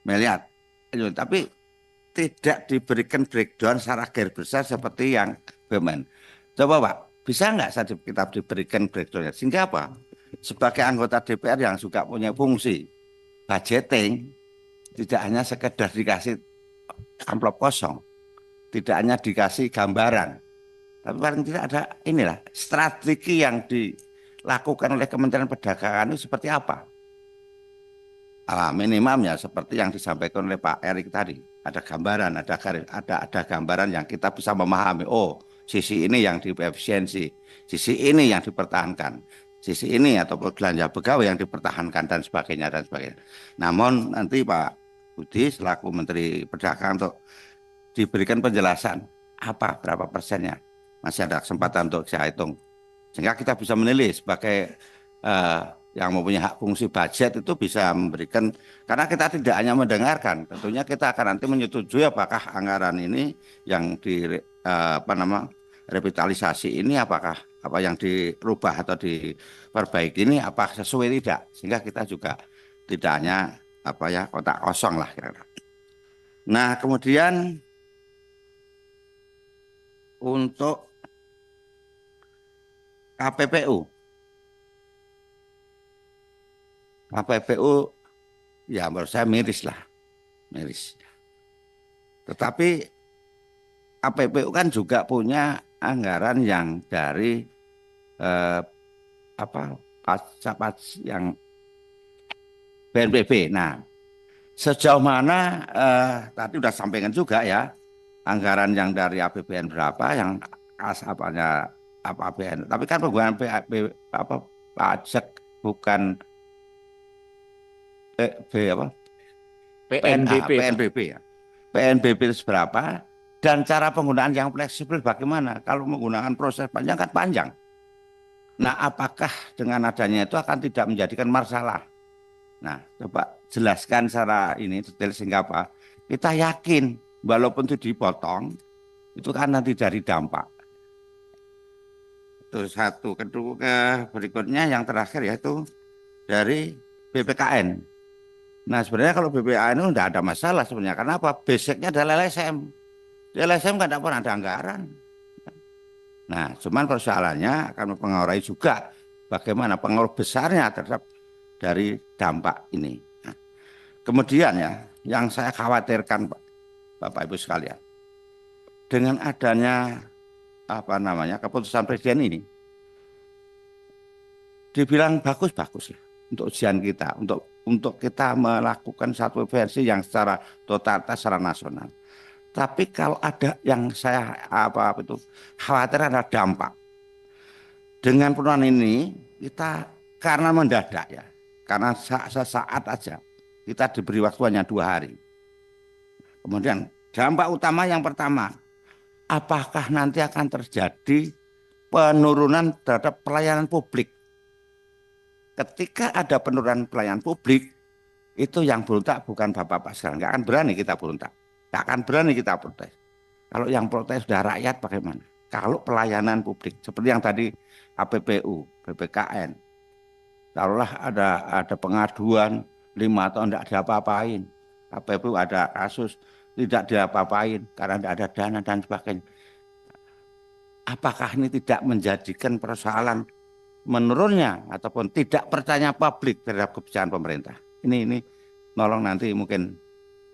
miliar. Tapi tidak diberikan breakdown secara garis besar seperti yang BUMN. Coba Pak, bisa nggak kita diberikan breakdownnya? Sehingga apa? Sebagai anggota DPR yang juga punya fungsi budgeting, tidak hanya sekedar dikasih amplop kosong, tidak hanya dikasih gambaran, tapi paling tidak ada inilah strategi yang dilakukan oleh Kementerian Perdagangan itu seperti apa? Minimumnya seperti yang disampaikan oleh Pak Erik tadi, ada gambaran, ada gambaran yang kita bisa memahami. Oh, sisi ini yang diefisiensi, sisi ini yang dipertahankan, sisi ini atau belanja pegawai yang dipertahankan dan sebagainya dan sebagainya. Namun nanti Pak Budi selaku Menteri Perdagangan untuk diberikan penjelasan berapa persennya, masih ada kesempatan untuk saya hitung sehingga kita bisa menilai sebagai yang mempunyai hak fungsi budget itu bisa memberikan, karena kita tidak hanya mendengarkan, tentunya kita akan nanti menyetujui apakah anggaran ini yang revitalisasi ini apakah apa yang dirubah atau diperbaiki ini apa sesuai tidak, sehingga kita juga tidak hanya kotak kosong lah kira-kira. Nah kemudian untuk KPPU KPPU ya menurut saya miris lah, miris. Tetapi KPPU kan juga punya anggaran yang dari pajak yang BNPB. Nah, sejauh mana tadi udah sampaikan juga ya, anggaran yang dari APBN berapa, yang apanya APBN. Tapi kan penggunaan pajak bukan PNBP. PNBP ya. PNBP itu seberapa dan cara penggunaan yang fleksibel bagaimana? Kalau menggunakan proses panjang kan panjang. Nah, apakah dengan adanya itu akan tidak menjadikan masalah? Nah, coba jelaskan secara ini detail sehingga apa? Kita yakin walaupun itu dipotong, itu kan nanti dari dampak. Itu satu. Kedua, berikutnya yang terakhir yaitu dari BPKN. Nah, sebenarnya kalau BPKN itu tidak ada masalah sebenarnya. Kenapa? Basicnya adalah LSM. Di LSM kan tidak pernah ada anggaran. Nah, cuman persoalannya akan mempengaruhi juga bagaimana pengaruh besarnya terhadap dari dampak ini. Nah, kemudian ya, yang saya khawatirkan Bapak Ibu sekalian, dengan adanya keputusan Presiden ini, dibilang bagus-bagus ya untuk ujian kita, untuk kita melakukan satu versi yang secara totalitas secara nasional. Tapi kalau ada yang saya khawatir ada dampak. Dengan penurunan ini kita karena mendadak ya, karena sesaat aja kita diberi waktu hanya 2 hari. Kemudian dampak utama yang pertama, apakah nanti akan terjadi penurunan terhadap pelayanan publik? Ketika ada penurunan pelayanan publik, itu yang berontak bukan bapak-bapak sekarang, nggak akan berani kita berontak. Tidak akan berani kita protes. Kalau yang protes sudah rakyat bagaimana? Kalau pelayanan publik seperti yang tadi APPU, BPKN, taruhlah ada pengaduan 5 tahun tidak diapa-apain, APPU ada kasus tidak diapa-apain karena tidak ada dana dan sebagainya. Apakah ini tidak menjadikan persoalan menurunnya ataupun tidak percaya publik terhadap kebijakan pemerintah? Ini nolong nanti mungkin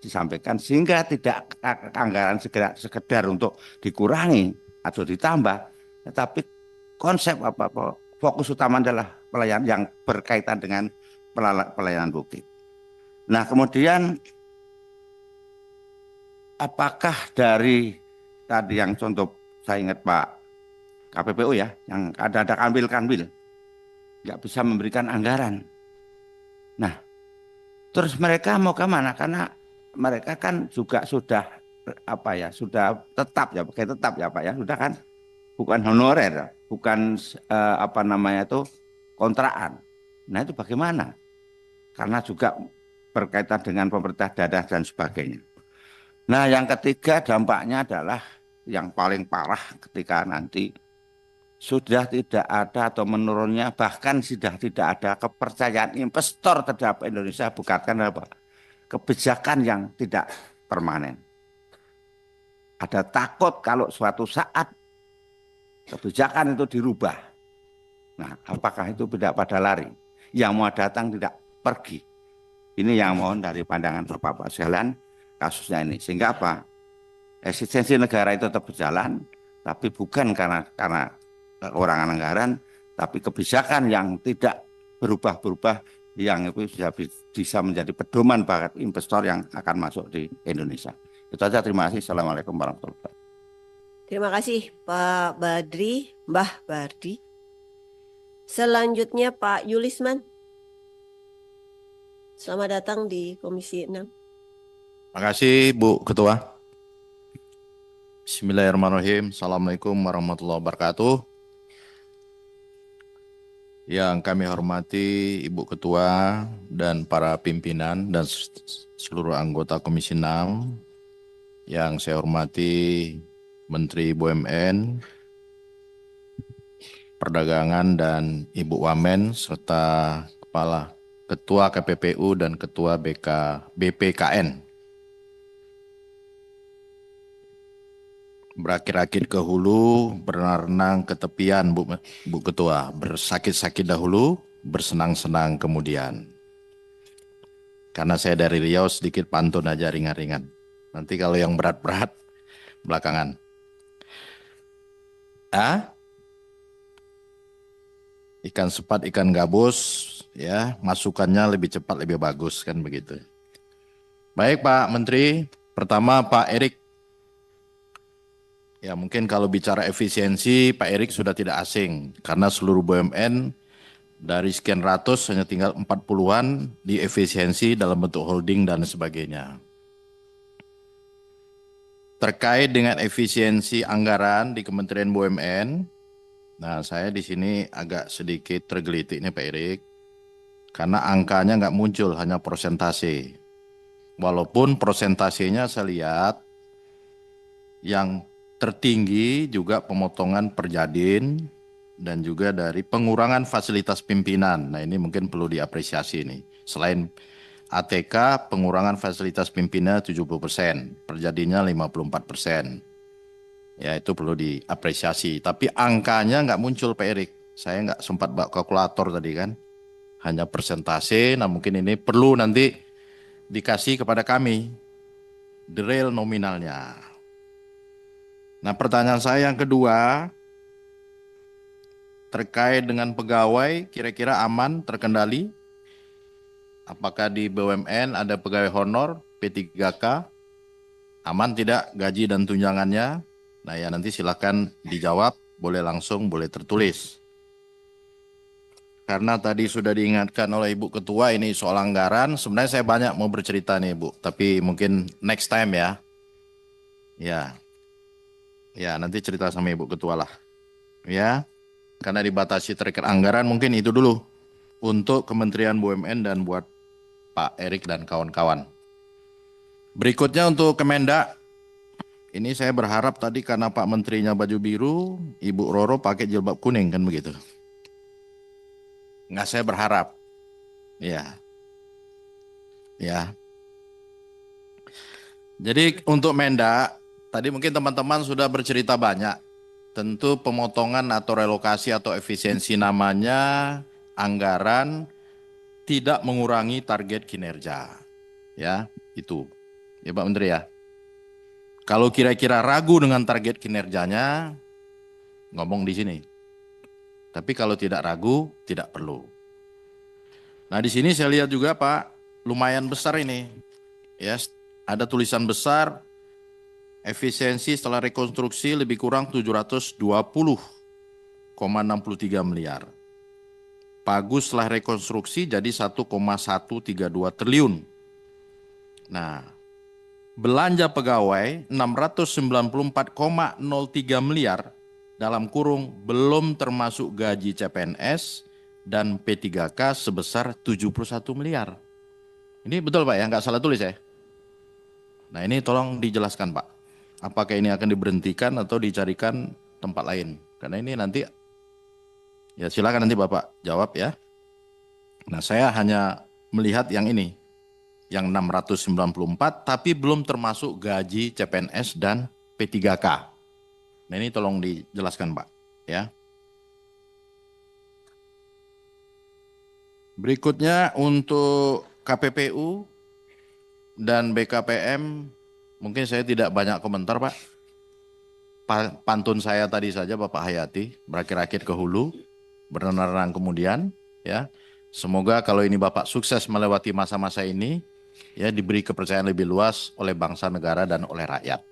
disampaikan sehingga tidak anggaran sekedar untuk dikurangi atau ditambah, tetapi konsep fokus utama adalah pelayanan yang berkaitan dengan pelayanan publik. Nah, kemudian apakah dari tadi yang contoh saya ingat Pak KPPU ya, yang ada kambil-kambil nggak bisa memberikan anggaran. Nah, terus mereka mau kemana? Karena mereka kan juga sudah sudah tetap ya, pakai tetap ya Pak ya, sudah kan, bukan honorer, bukan kontraan. Nah, itu bagaimana? Karena juga berkaitan dengan pemerintah daerah dan sebagainya. Nah, yang ketiga dampaknya adalah yang paling parah ketika nanti sudah tidak ada atau menurunnya, bahkan sudah tidak ada kepercayaan investor terhadap Indonesia, bukan apa? Kebijakan yang tidak permanen. Ada takut kalau suatu saat kebijakan itu dirubah. Nah, apakah itu tidak pada lari? Yang mau datang tidak pergi. Ini yang mohon dari pandangan Bapak sekalian kasusnya ini. Sehingga apa? Eksistensi negara itu tetap berjalan, tapi bukan karena kekurangan anggaran, tapi kebijakan yang tidak berubah-berubah, yang itu bisa menjadi pedoman bagi investor yang akan masuk di Indonesia. Itu saja, terima kasih. Assalamualaikum warahmatullahi wabarakatuh. Terima kasih Pak Badri, Mbah Bardi. Selanjutnya Pak Yulisman. Selamat datang di Komisi 6. Terima kasih Bu Ketua. Bismillahirrahmanirrahim. Assalamualaikum warahmatullahi wabarakatuh. Yang kami hormati Ibu Ketua dan para pimpinan dan seluruh anggota Komisi 6. Yang saya hormati Menteri BUMN, Perdagangan dan Ibu Wamen, serta Ketua KPPU dan Ketua BPKN. Berakit-akit ke hulu, berenang ke tepian, Bu Ketua. Bersakit-sakit dahulu, bersenang-senang kemudian. Karena saya dari Riau, sedikit pantun aja ringan-ringan. Nanti kalau yang berat-berat belakangan. Ikan sepat, ikan gabus, ya masukannya lebih cepat, lebih bagus kan begitu. Baik Pak Menteri, pertama Pak Erik. Ya mungkin kalau bicara efisiensi, Pak Erik sudah tidak asing karena seluruh BUMN dari sekian ratus hanya tinggal 40-an di efisiensi dalam bentuk holding dan sebagainya. Terkait dengan efisiensi anggaran di Kementerian BUMN, nah saya di sini agak sedikit tergelitik nih Pak Erik, karena angkanya nggak muncul, hanya persentase. Walaupun persentasenya saya lihat yang tertinggi juga pemotongan Perjadin dan juga dari pengurangan fasilitas pimpinan. Nah ini mungkin perlu diapresiasi nih. Selain ATK, pengurangan fasilitas pimpinan 70%, Perjadinnya 54%. Ya itu perlu diapresiasi. Tapi angkanya nggak muncul Pak Erik. Saya nggak sempat bawa kalkulator tadi kan. Hanya persentase, nah mungkin ini perlu nanti dikasih kepada kami. The real nominalnya. Nah pertanyaan saya yang kedua, terkait dengan pegawai kira-kira aman, terkendali? Apakah di BUMN ada pegawai honor, P3K? Aman tidak gaji dan tunjangannya? Nah ya nanti silakan dijawab, boleh langsung, boleh tertulis. Karena tadi sudah diingatkan oleh Ibu Ketua ini soal anggaran, sebenarnya saya banyak mau bercerita nih Bu, tapi mungkin next time ya. Ya nanti cerita sama Ibu Ketua lah. Ya, karena dibatasi terkait anggaran mungkin itu dulu untuk Kementerian BUMN dan buat Pak Erik dan kawan-kawan. Berikutnya untuk Kemendak, ini saya berharap tadi karena Pak Menterinya baju biru, Ibu Roro pakai jilbab kuning kan begitu. Nggak, saya berharap. Ya. Jadi untuk Mendak, tadi mungkin teman-teman sudah bercerita banyak. Tentu pemotongan atau relokasi atau efisiensi namanya anggaran tidak mengurangi target kinerja. Ya, itu. Ya Pak Menteri ya. Kalau kira-kira ragu dengan target kinerjanya, ngomong di sini. Tapi kalau tidak ragu, tidak perlu. Nah di sini saya lihat juga Pak, lumayan besar ini. Ya, ada tulisan besar, efisiensi setelah rekonstruksi lebih kurang 720,63 miliar. Pagus setelah rekonstruksi jadi 1,132 triliun. Nah, belanja pegawai 694,03 miliar dalam kurung belum termasuk gaji CPNS dan P3K sebesar 71 miliar. Ini betul Pak ya, nggak salah tulis ya? Nah ini tolong dijelaskan Pak. Apakah ini akan diberhentikan atau dicarikan tempat lain? Karena ini nanti, ya silakan nanti Bapak jawab ya. Nah saya hanya melihat yang ini, yang 694 tapi belum termasuk gaji CPNS dan P3K. Nah ini tolong dijelaskan Pak ya. Berikutnya untuk KPPU dan BKPM, mungkin saya tidak banyak komentar Pak. Pantun saya tadi saja Bapak Hayati, berakit-rakit ke hulu, berenang-renang kemudian ya. Semoga kalau ini Bapak sukses melewati masa-masa ini, ya diberi kepercayaan lebih luas oleh bangsa, negara, dan oleh rakyat.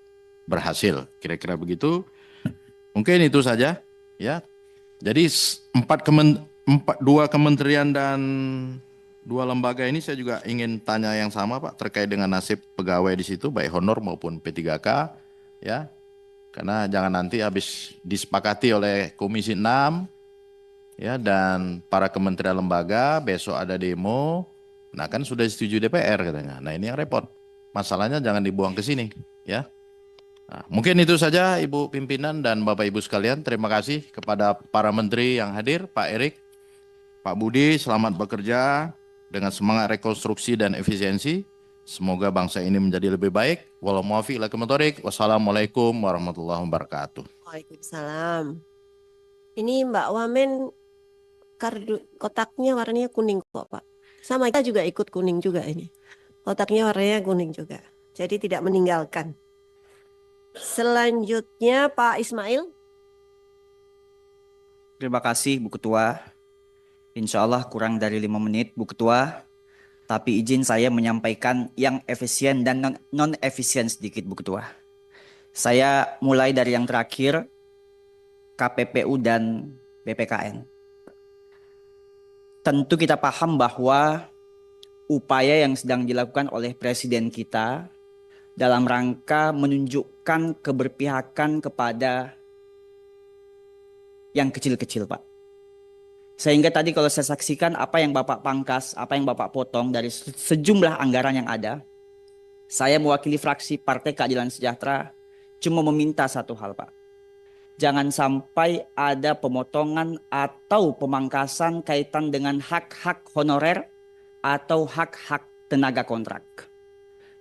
Berhasil, kira-kira begitu. Mungkin itu saja ya. Jadi dua kementerian dan dua lembaga ini saya juga ingin tanya yang sama Pak terkait dengan nasib pegawai di situ baik honor maupun P3K ya. Karena jangan nanti habis disepakati oleh Komisi 6 ya dan para kementerian lembaga besok ada demo. Nah kan sudah setuju DPR katanya. Nah ini yang repot. Masalahnya jangan dibuang ke sini ya. Nah, mungkin itu saja Ibu Pimpinan dan Bapak Ibu sekalian. Terima kasih kepada para menteri yang hadir, Pak Erik, Pak Budi, selamat bekerja dengan semangat rekonstruksi dan efisiensi. Semoga bangsa ini menjadi lebih baik. Wassalamualaikum warahmatullahi wabarakatuh. Waalaikumsalam. Ini Mbak Wamen kotaknya warnanya kuning kok Pak. Sama kita juga ikut kuning juga ini. Otaknya warnanya kuning juga. Jadi tidak meninggalkan. Selanjutnya Pak Ismail. Terima kasih Bu Ketua. Insya Allah kurang dari 5 menit Bu Ketua. Tapi izin saya menyampaikan yang efisien dan non-efisien sedikit Bu Ketua. Saya mulai dari yang terakhir, KPPU dan BPKN. Tentu kita paham bahwa upaya yang sedang dilakukan oleh Presiden kita dalam rangka menunjukkan keberpihakan kepada yang kecil-kecil Pak. Sehingga tadi kalau saya saksikan apa yang Bapak pangkas, apa yang Bapak potong dari sejumlah anggaran yang ada, saya mewakili fraksi Partai Keadilan Sejahtera cuma meminta satu hal Pak. Jangan sampai ada pemotongan atau pemangkasan kaitan dengan hak-hak honorer atau hak-hak tenaga kontrak.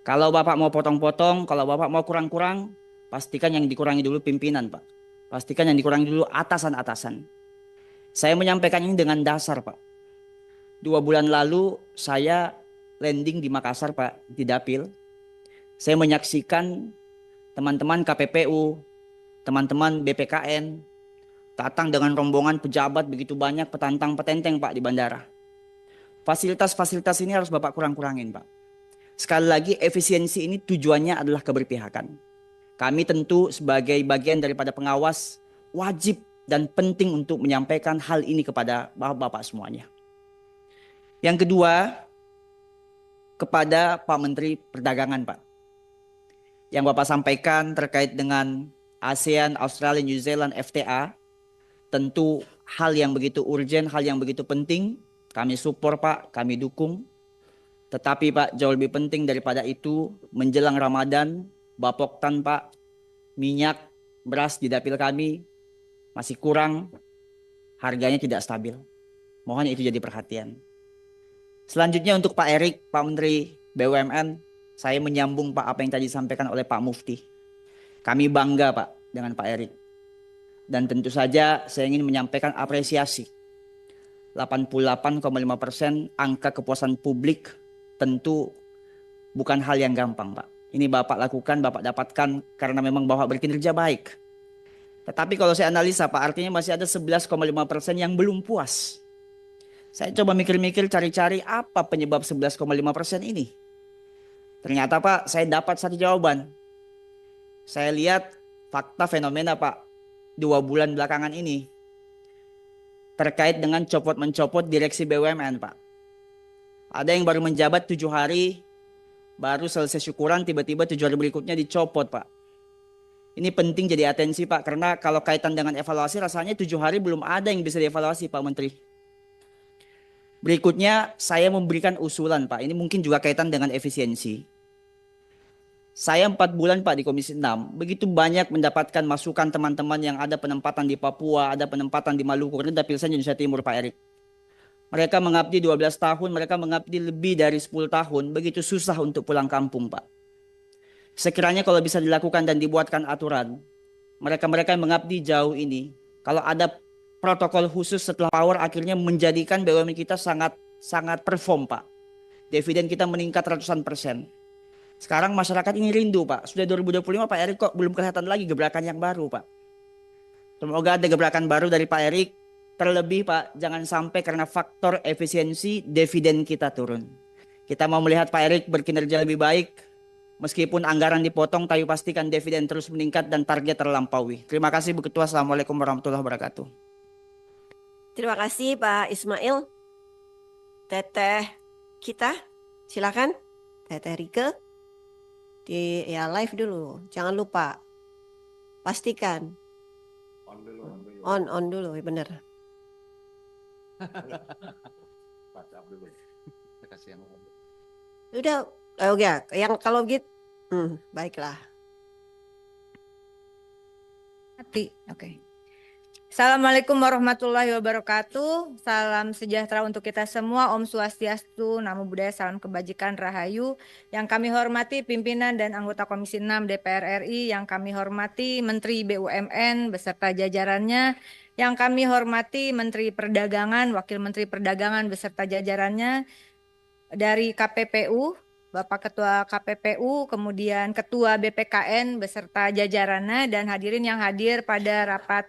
Kalau Bapak mau potong-potong, kalau Bapak mau kurang-kurang, pastikan yang dikurangi dulu pimpinan Pak. Pastikan yang dikurangi dulu atasan-atasan. Saya menyampaikan ini dengan dasar Pak. 2 bulan lalu saya landing di Makassar Pak, di Dapil. Saya menyaksikan teman-teman KPPU, teman-teman BPKN datang dengan rombongan pejabat begitu banyak, petantang-petenteng Pak di bandara. Fasilitas-fasilitas ini harus Bapak kurang-kurangin Pak. Sekali lagi efisiensi ini tujuannya adalah keberpihakan. Kami tentu sebagai bagian daripada pengawas wajib dan penting untuk menyampaikan hal ini kepada Bapak-Bapak semuanya. Yang kedua, kepada Pak Menteri Perdagangan Pak. Yang Bapak sampaikan terkait dengan ASEAN, Australia, New Zealand, FTA, tentu hal yang begitu urgent, hal yang begitu penting, kami support Pak, kami dukung. Tetapi Pak, jauh lebih penting daripada itu, menjelang Ramadan, Bapoktan Pak, minyak, beras di dapil kami masih kurang, harganya tidak stabil. Mohon itu jadi perhatian. Selanjutnya untuk Pak Erik, Pak Menteri BUMN, saya menyambung Pak apa yang tadi disampaikan oleh Pak Mufti. Kami bangga Pak dengan Pak Erik. Dan tentu saja saya ingin menyampaikan apresiasi. 88,5% angka kepuasan publik tentu bukan hal yang gampang Pak. Ini Bapak lakukan, Bapak dapatkan karena memang Bapak berkinerja baik. Tetapi kalau saya analisa Pak, artinya masih ada 11,5% yang belum puas. Saya coba mikir-mikir cari-cari apa penyebab 11,5% ini. Ternyata Pak, saya dapat satu jawaban. Saya lihat fakta fenomena Pak, 2 bulan belakangan ini. Terkait dengan copot-mencopot direksi BUMN Pak. Ada yang baru menjabat 7 hari, baru selesai syukuran, tiba-tiba 7 hari berikutnya dicopot Pak. Ini penting jadi atensi Pak, karena kalau kaitan dengan evaluasi rasanya 7 hari belum ada yang bisa dievaluasi Pak Menteri. Berikutnya saya memberikan usulan Pak, ini mungkin juga kaitan dengan efisiensi. Saya 4 bulan Pak di Komisi 6, begitu banyak mendapatkan masukan teman-teman yang ada penempatan di Papua, ada penempatan di Maluku, ini dapil saya Indonesia Timur Pak Erik. Mereka mengabdi 12 tahun, mereka mengabdi lebih dari 10 tahun, begitu susah untuk pulang kampung Pak. Sekiranya kalau bisa dilakukan dan dibuatkan aturan, mereka-mereka yang mengabdi jauh ini, kalau ada protokol khusus setelah power akhirnya menjadikan BUMN kita sangat perform Pak. Dividen kita meningkat ratusan %. Sekarang masyarakat ini rindu Pak. Sudah 2025 Pak Erik kok belum kelihatan lagi gebrakan yang baru Pak. Semoga ada gebrakan baru dari Pak Erik. Terlebih Pak, jangan sampai karena faktor efisiensi dividen kita turun. Kita mau melihat Pak Erik berkinerja lebih baik. Meskipun anggaran dipotong, tapi pastikan dividen terus meningkat dan target terlampaui. Terima kasih Bu Ketua. Assalamualaikum warahmatullahi wabarakatuh. Terima kasih Pak Ismail. Teteh kita, silakan. Teteh Rike. Ya live dulu. Jangan lupa. Pastikan. On dulu, benar. Udah, oke, yang kalau gitu, baiklah. Oke. Assalamualaikum warahmatullahi wabarakatuh. Salam sejahtera untuk kita semua. Om Swastiastu, Namo Buddhaya, salam kebajikan, rahayu. Yang kami hormati pimpinan dan anggota Komisi 6 DPR RI, yang kami hormati Menteri BUMN beserta jajarannya, yang kami hormati Menteri Perdagangan, Wakil Menteri Perdagangan beserta jajarannya, dari KPPU, Bapak Ketua KPPU, kemudian Ketua BPKN beserta jajarannya dan hadirin yang hadir pada rapat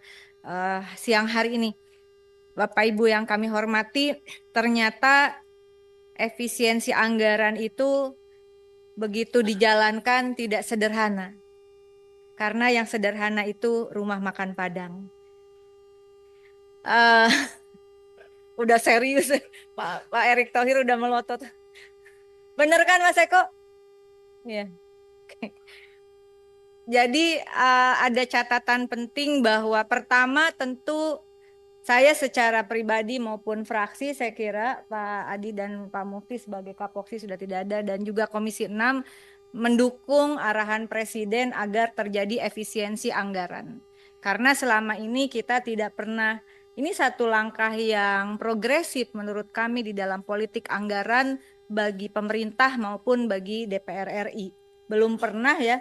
siang hari ini. Bapak Ibu yang kami hormati, ternyata efisiensi anggaran itu begitu dijalankan tidak sederhana. Karena yang sederhana itu rumah makan Padang. Udah serius, Pak Erick Thohir udah melotot. Bener kan Mas Eko? Ya. Jadi ada catatan penting bahwa pertama tentu saya secara pribadi maupun fraksi, saya kira Pak Adi dan Pak Mufti sebagai Kapoksi sudah tidak ada, dan juga Komisi 6 mendukung arahan Presiden agar terjadi efisiensi anggaran. Karena selama ini kita tidak pernah, ini satu langkah yang progresif menurut kami di dalam politik anggaran bagi pemerintah maupun bagi DPR RI. Belum pernah ya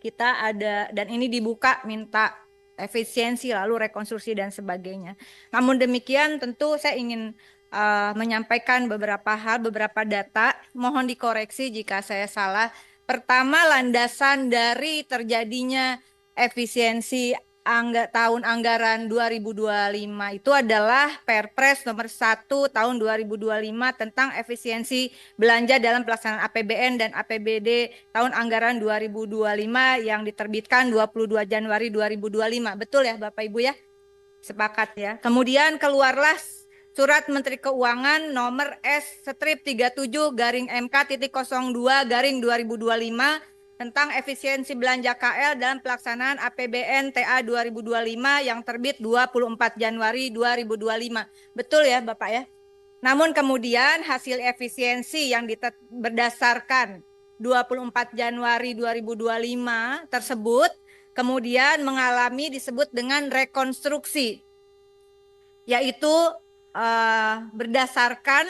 kita ada, dan ini dibuka minta efisiensi lalu rekonstruksi dan sebagainya. Namun demikian tentu saya ingin menyampaikan beberapa hal, beberapa data, mohon dikoreksi jika saya salah. Pertama, landasan dari terjadinya efisiensi tahun anggaran 2025 itu adalah Perpres nomor 1 tahun 2025 tentang efisiensi belanja dalam pelaksanaan APBN dan APBD tahun anggaran 2025 yang diterbitkan 22 Januari 2025. Betul ya Bapak Ibu ya? Sepakat ya. Kemudian keluarlah Surat Menteri Keuangan nomor S-37-MK.02-2025 tentang efisiensi belanja KL dalam pelaksanaan APBN TA 2025 yang terbit 24 Januari 2025. Betul ya Bapak ya? Namun kemudian hasil efisiensi yang berdasarkan 24 Januari 2025 tersebut kemudian mengalami disebut dengan rekonstruksi, yaitu berdasarkan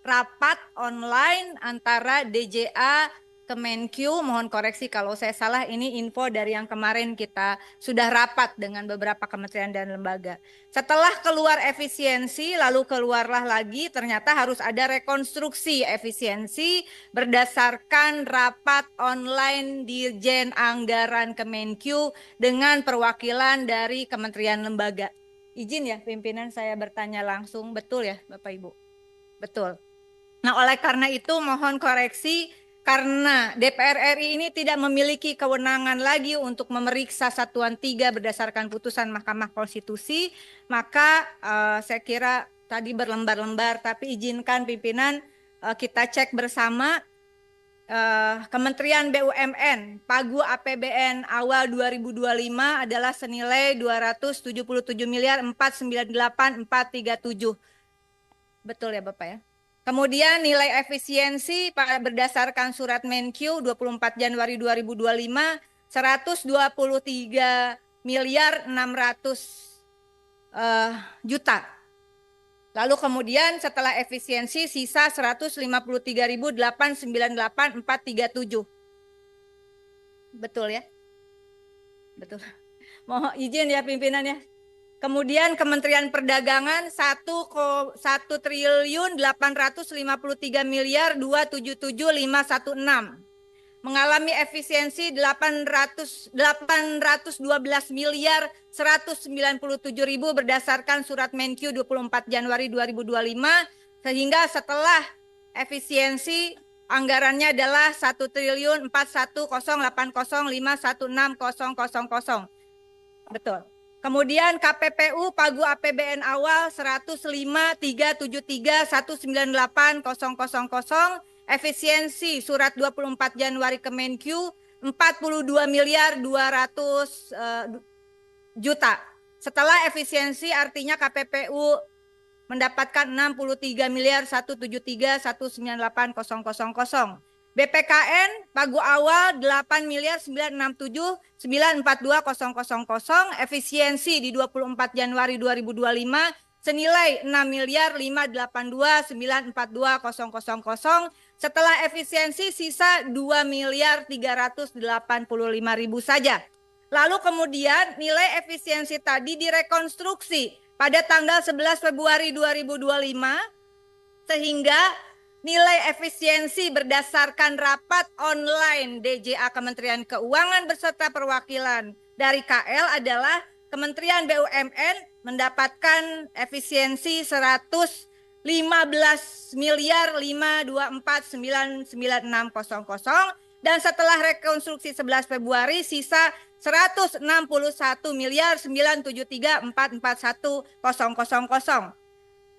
rapat online antara DJA Kemenkyu, mohon koreksi kalau saya salah, ini info dari yang kemarin kita sudah rapat dengan beberapa kementerian dan lembaga. Setelah keluar efisiensi, lalu keluarlah lagi ternyata harus ada rekonstruksi efisiensi berdasarkan rapat online Dirjen Anggaran Kemenkyu dengan perwakilan dari kementerian lembaga. Izin ya pimpinan saya bertanya langsung, betul ya Bapak Ibu? Betul. Nah oleh karena itu mohon koreksi, karena DPR RI ini tidak memiliki kewenangan lagi untuk memeriksa Satuan 3 berdasarkan putusan Mahkamah Konstitusi, maka saya kira tadi berlembar-lembar, tapi izinkan pimpinan kita cek bersama. Kementerian BUMN Pagu APBN awal 2025 adalah senilai 277.498.437. Betul ya Bapak ya? Kemudian nilai efisiensi berdasarkan surat Menkyu 24 Januari 2025 123.600 juta. Lalu kemudian setelah efisiensi sisa 153.898.437. Betul ya? Betul. Mohon izin ya pimpinan ya. Kemudian Kementerian Perdagangan 1.853.277.516 mengalami efisiensi 812.197.000 berdasarkan surat Menkyu 24 Januari 2025, sehingga setelah efisiensi anggarannya adalah 1.041.080.516.000. Betul. Kemudian KPPU Pagu APBN awal 105.373.198.000, efisiensi surat 24 Januari Kemenkyu 42.200 juta. Setelah efisiensi artinya KPPU mendapatkan 63.173.198.000. BPKN Pagu awal 8.967.942.000, efisiensi di 24 Januari 2025 senilai 6.582.942.000. Setelah efisiensi sisa 2.385.000 saja. Lalu kemudian nilai efisiensi tadi direkonstruksi pada tanggal 11 Februari 2025 sehingga nilai efisiensi berdasarkan rapat online DJA Kementerian Keuangan beserta perwakilan dari KL adalah Kementerian BUMN mendapatkan efisiensi 115.524.996.00 dan setelah rekonstruksi 11 Februari sisa 161.973.441.000.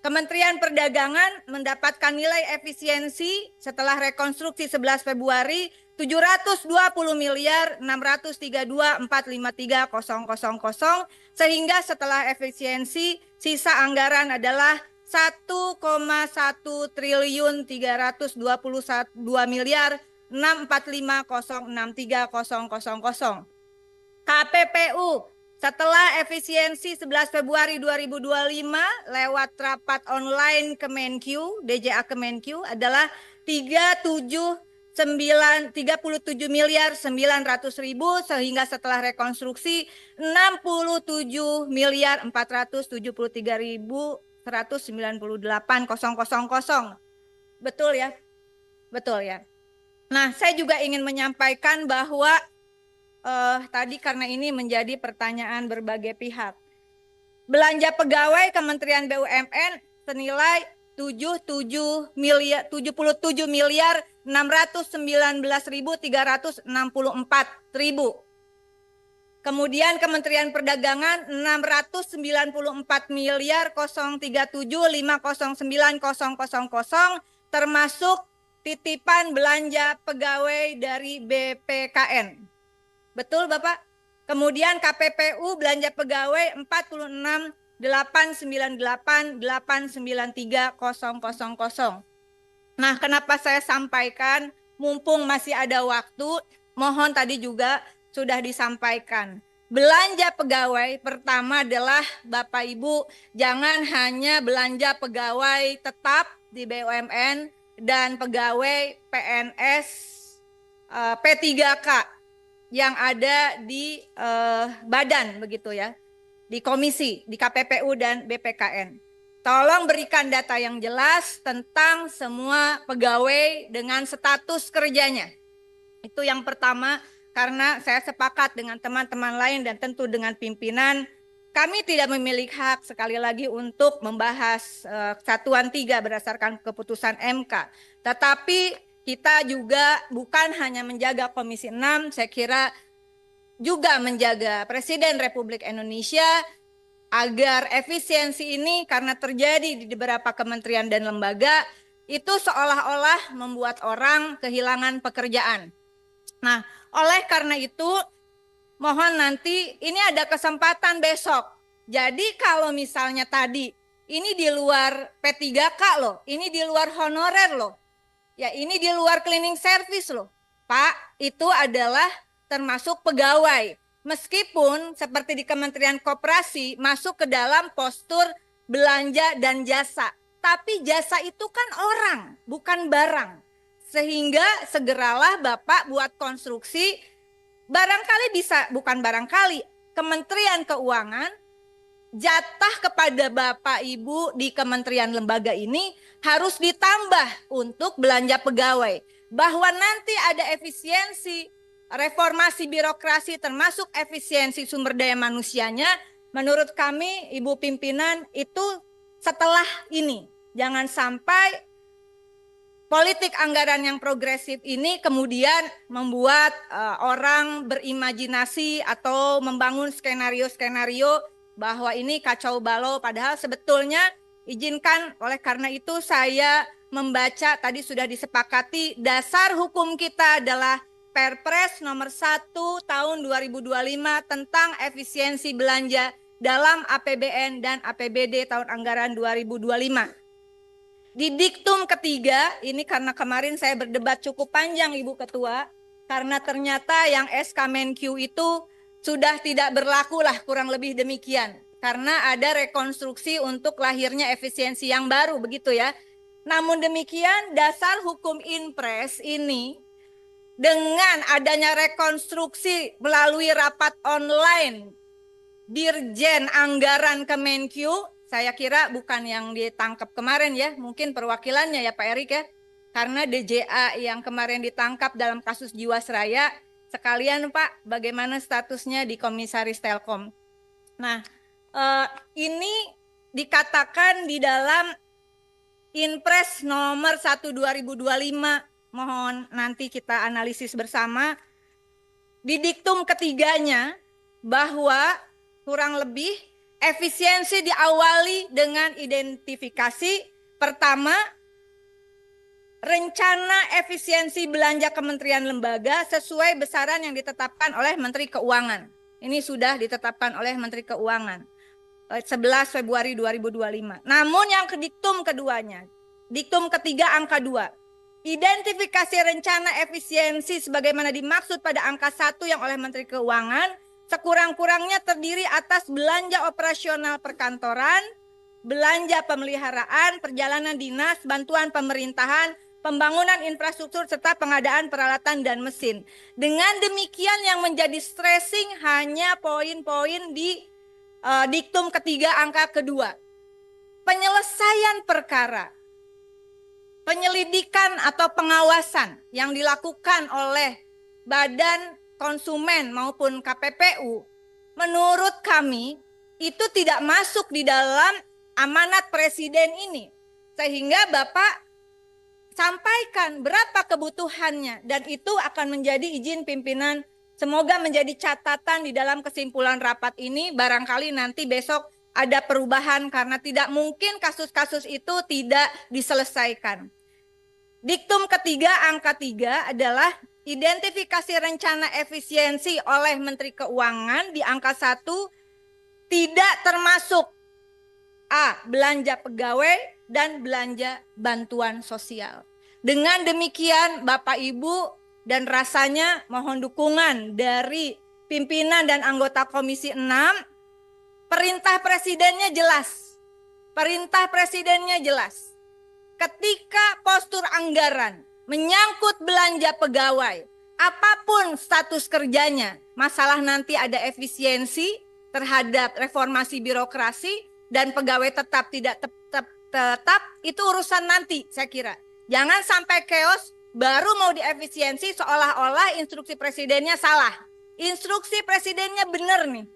Kementerian Perdagangan mendapatkan nilai efisiensi setelah rekonstruksi 11 Februari 720.632.453.000 sehingga setelah efisiensi sisa anggaran adalah 1,1.212.645.063.000. KPPU setelah efisiensi 11 Februari 2025 lewat rapat online Kemenkyu, DJA Kemenkyu adalah 37.900.000 sehingga setelah rekonstruksi 67.473.198.000. Betul ya? Betul ya. Nah, saya juga ingin menyampaikan bahwa tadi karena ini menjadi pertanyaan berbagai pihak. Belanja pegawai Kementerian BUMN senilai 77.619.364.000. Kemudian Kementerian Perdagangan 609.037.509.000 termasuk titipan belanja pegawai dari BPKN. Betul Bapak? Kemudian KPPU belanja pegawai 46.898.893.000. Nah, kenapa saya sampaikan mumpung masih ada waktu, mohon tadi juga sudah disampaikan. Belanja pegawai pertama adalah Bapak Ibu jangan hanya belanja pegawai tetap di BUMN dan pegawai PNS P3K yang ada di badan begitu ya, di komisi, di KPPU dan BPKN. Tolong berikan data yang jelas tentang semua pegawai dengan status kerjanya. Itu yang pertama, karena saya sepakat dengan teman-teman lain dan tentu dengan pimpinan, kami tidak memiliki hak sekali lagi untuk membahas Satuan 3 berdasarkan keputusan MK. Tetapi kita juga bukan hanya menjaga Komisi 6, saya kira juga menjaga Presiden Republik Indonesia agar efisiensi ini karena terjadi di beberapa kementerian dan lembaga itu seolah-olah membuat orang kehilangan pekerjaan. Nah, oleh karena itu mohon nanti ini ada kesempatan besok. Jadi kalau misalnya tadi ini di luar P3K loh, ini di luar honorer loh. Ya ini di luar cleaning service loh. Pak, itu adalah termasuk pegawai. Meskipun seperti di Kementerian Koperasi masuk ke dalam postur belanja dan jasa. Tapi jasa itu kan orang, bukan barang. Sehingga segeralah Bapak buat konstruksi, barangkali bisa, bukan barangkali, Kementerian Keuangan jatah kepada Bapak Ibu di kementerian lembaga ini harus ditambah untuk belanja pegawai. Bahwa nanti ada efisiensi, reformasi birokrasi termasuk efisiensi sumber daya manusianya, menurut kami Ibu Pimpinan itu setelah ini. Jangan sampai politik anggaran yang progresif ini kemudian membuat orang berimajinasi atau membangun skenario-skenario bahwa ini kacau balau, padahal sebetulnya izinkan oleh karena itu saya membaca tadi sudah disepakati dasar hukum kita adalah Perpres nomor 1 tahun 2025 tentang efisiensi belanja dalam APBN dan APBD tahun anggaran 2025. Di diktum ketiga, ini karena kemarin saya berdebat cukup panjang Ibu Ketua, karena ternyata yang SK Menkyu itu sudah tidak berlaku lah kurang lebih demikian. Karena ada rekonstruksi untuk lahirnya efisiensi yang baru begitu ya. Namun demikian dasar hukum Inpres ini dengan adanya rekonstruksi melalui rapat online Dirjen Anggaran Kemenkyu, saya kira bukan yang ditangkap kemarin ya, mungkin perwakilannya ya Pak Erik ya. karena DJA yang kemarin ditangkap dalam kasus Jiwasraya. Sekalian Pak, bagaimana statusnya di Komisaris Telkom? Nah, ini dikatakan di dalam Inpres nomor 1 2025. Mohon nanti kita analisis bersama. Di diktum ketiganya bahwa kurang lebih efisiensi diawali dengan identifikasi. Pertama, rencana efisiensi belanja kementerian lembaga sesuai besaran yang ditetapkan oleh Menteri Keuangan. Ini sudah ditetapkan oleh Menteri Keuangan 11 Februari 2025. Namun yang ke diktum keduanya, diktum ketiga angka 2, identifikasi rencana efisiensi sebagaimana dimaksud pada angka 1 yang oleh Menteri Keuangan sekurang-kurangnya terdiri atas belanja operasional perkantoran, belanja pemeliharaan, perjalanan dinas, bantuan pemerintahan, pembangunan infrastruktur, serta pengadaan peralatan dan mesin. Dengan demikian yang menjadi stressing hanya poin-poin di diktum ketiga angka kedua. Penyelesaian perkara, penyelidikan atau pengawasan yang dilakukan oleh Badan Konsumen maupun KPPU, menurut kami itu tidak masuk di dalam amanat Presiden ini. Sehingga Bapak sampaikan berapa kebutuhannya dan itu akan menjadi izin pimpinan. Semoga menjadi catatan di dalam kesimpulan rapat ini. Barangkali nanti besok ada perubahan karena tidak mungkin kasus-kasus itu tidak diselesaikan. Diktum ketiga angka 3 adalah identifikasi rencana efisiensi oleh Menteri Keuangan di angka 1 tidak termasuk A. belanja pegawai dan belanja bantuan sosial. Dengan demikian Bapak Ibu dan rasanya mohon dukungan dari pimpinan dan anggota Komisi 6. Perintah Presidennya jelas. Perintah Presidennya jelas. Ketika postur anggaran menyangkut belanja pegawai, apapun status kerjanya, masalah nanti ada efisiensi terhadap reformasi birokrasi dan pegawai tetap tidak tetap, itu urusan nanti saya kira. Jangan sampai chaos baru mau diefisiensi seolah-olah instruksi presidennya salah. Instruksi presidennya benar nih.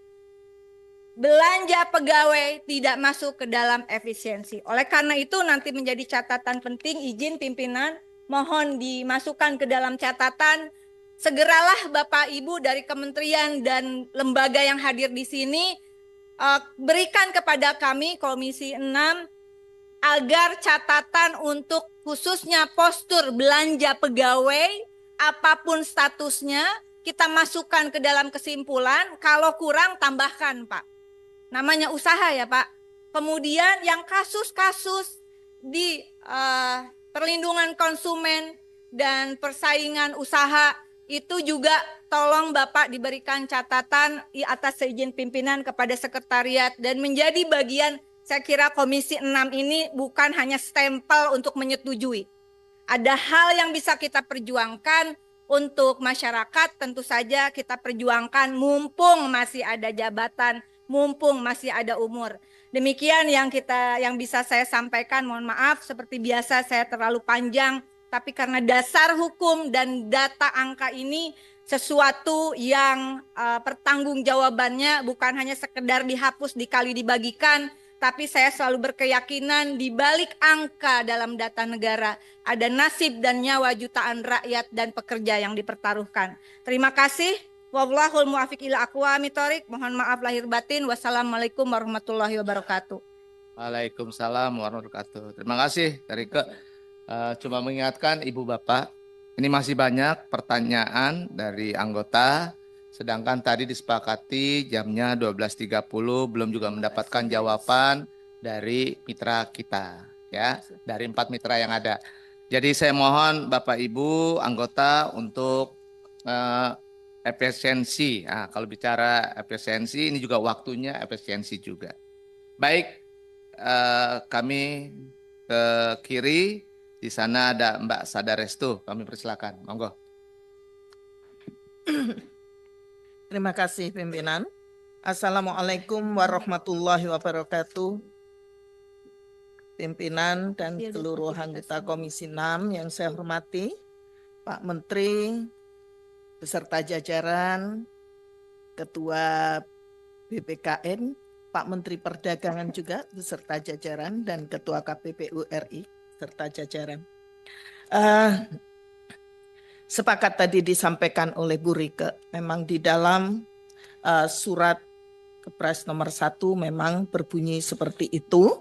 Belanja pegawai tidak masuk ke dalam efisiensi. Oleh karena itu nanti menjadi catatan penting, izin pimpinan mohon dimasukkan ke dalam catatan. Segeralah Bapak Ibu dari kementerian dan lembaga yang hadir di sini berikan kepada kami Komisi 6 agar catatan untuk khususnya postur belanja pegawai apapun statusnya kita masukkan ke dalam kesimpulan. Kalau kurang tambahkan Pak. Namanya usaha ya Pak. Kemudian yang kasus-kasus di perlindungan konsumen dan persaingan usaha itu juga tolong Bapak diberikan catatan atas seizin pimpinan kepada sekretariat dan menjadi bagian. Saya kira Komisi 6 ini bukan hanya stempel untuk menyetujui. Ada hal yang bisa kita perjuangkan untuk masyarakat, tentu saja kita perjuangkan mumpung masih ada jabatan, mumpung masih ada umur. Demikian yang bisa saya sampaikan. Mohon maaf seperti biasa saya terlalu panjang, tapi karena dasar hukum dan data angka ini sesuatu yang pertanggungjawabannya bukan hanya sekedar dihapus dikali dibagikan, tapi saya selalu berkeyakinan di balik angka dalam data negara ada nasib dan nyawa jutaan rakyat dan pekerja yang dipertaruhkan. Terima kasih. Wallahul muwaffiq ila aqwamit thoriq. Mohon maaf lahir batin. Wassalamualaikum warahmatullahi wabarakatuh. Waalaikumsalam warahmatullahi wabarakatuh. Terima kasih Tarike. Cuma mengingatkan Ibu Bapak, ini masih banyak pertanyaan dari anggota. Sedangkan tadi disepakati jamnya 12.30 belum juga mendapatkan jawaban dari mitra kita ya, dari 4 mitra yang ada. Jadi saya mohon Bapak Ibu anggota untuk efisiensi. Nah, kalau bicara efisiensi ini juga waktunya efisiensi juga. Baik, kami ke kiri, di sana ada Mbak Sadarestu, kami persilakan. Monggo. Terima kasih pimpinan. Assalamualaikum warahmatullahi wabarakatuh. pimpinan dan seluruh anggota Komisi 6 yang saya hormati, Pak Menteri beserta jajaran, Ketua BPKN, Pak Menteri Perdagangan juga beserta jajaran, dan Ketua KPPU RI serta jajaran. Sepakat tadi disampaikan oleh Bu Rike, memang di dalam surat Kepres nomor 1 memang berbunyi seperti itu,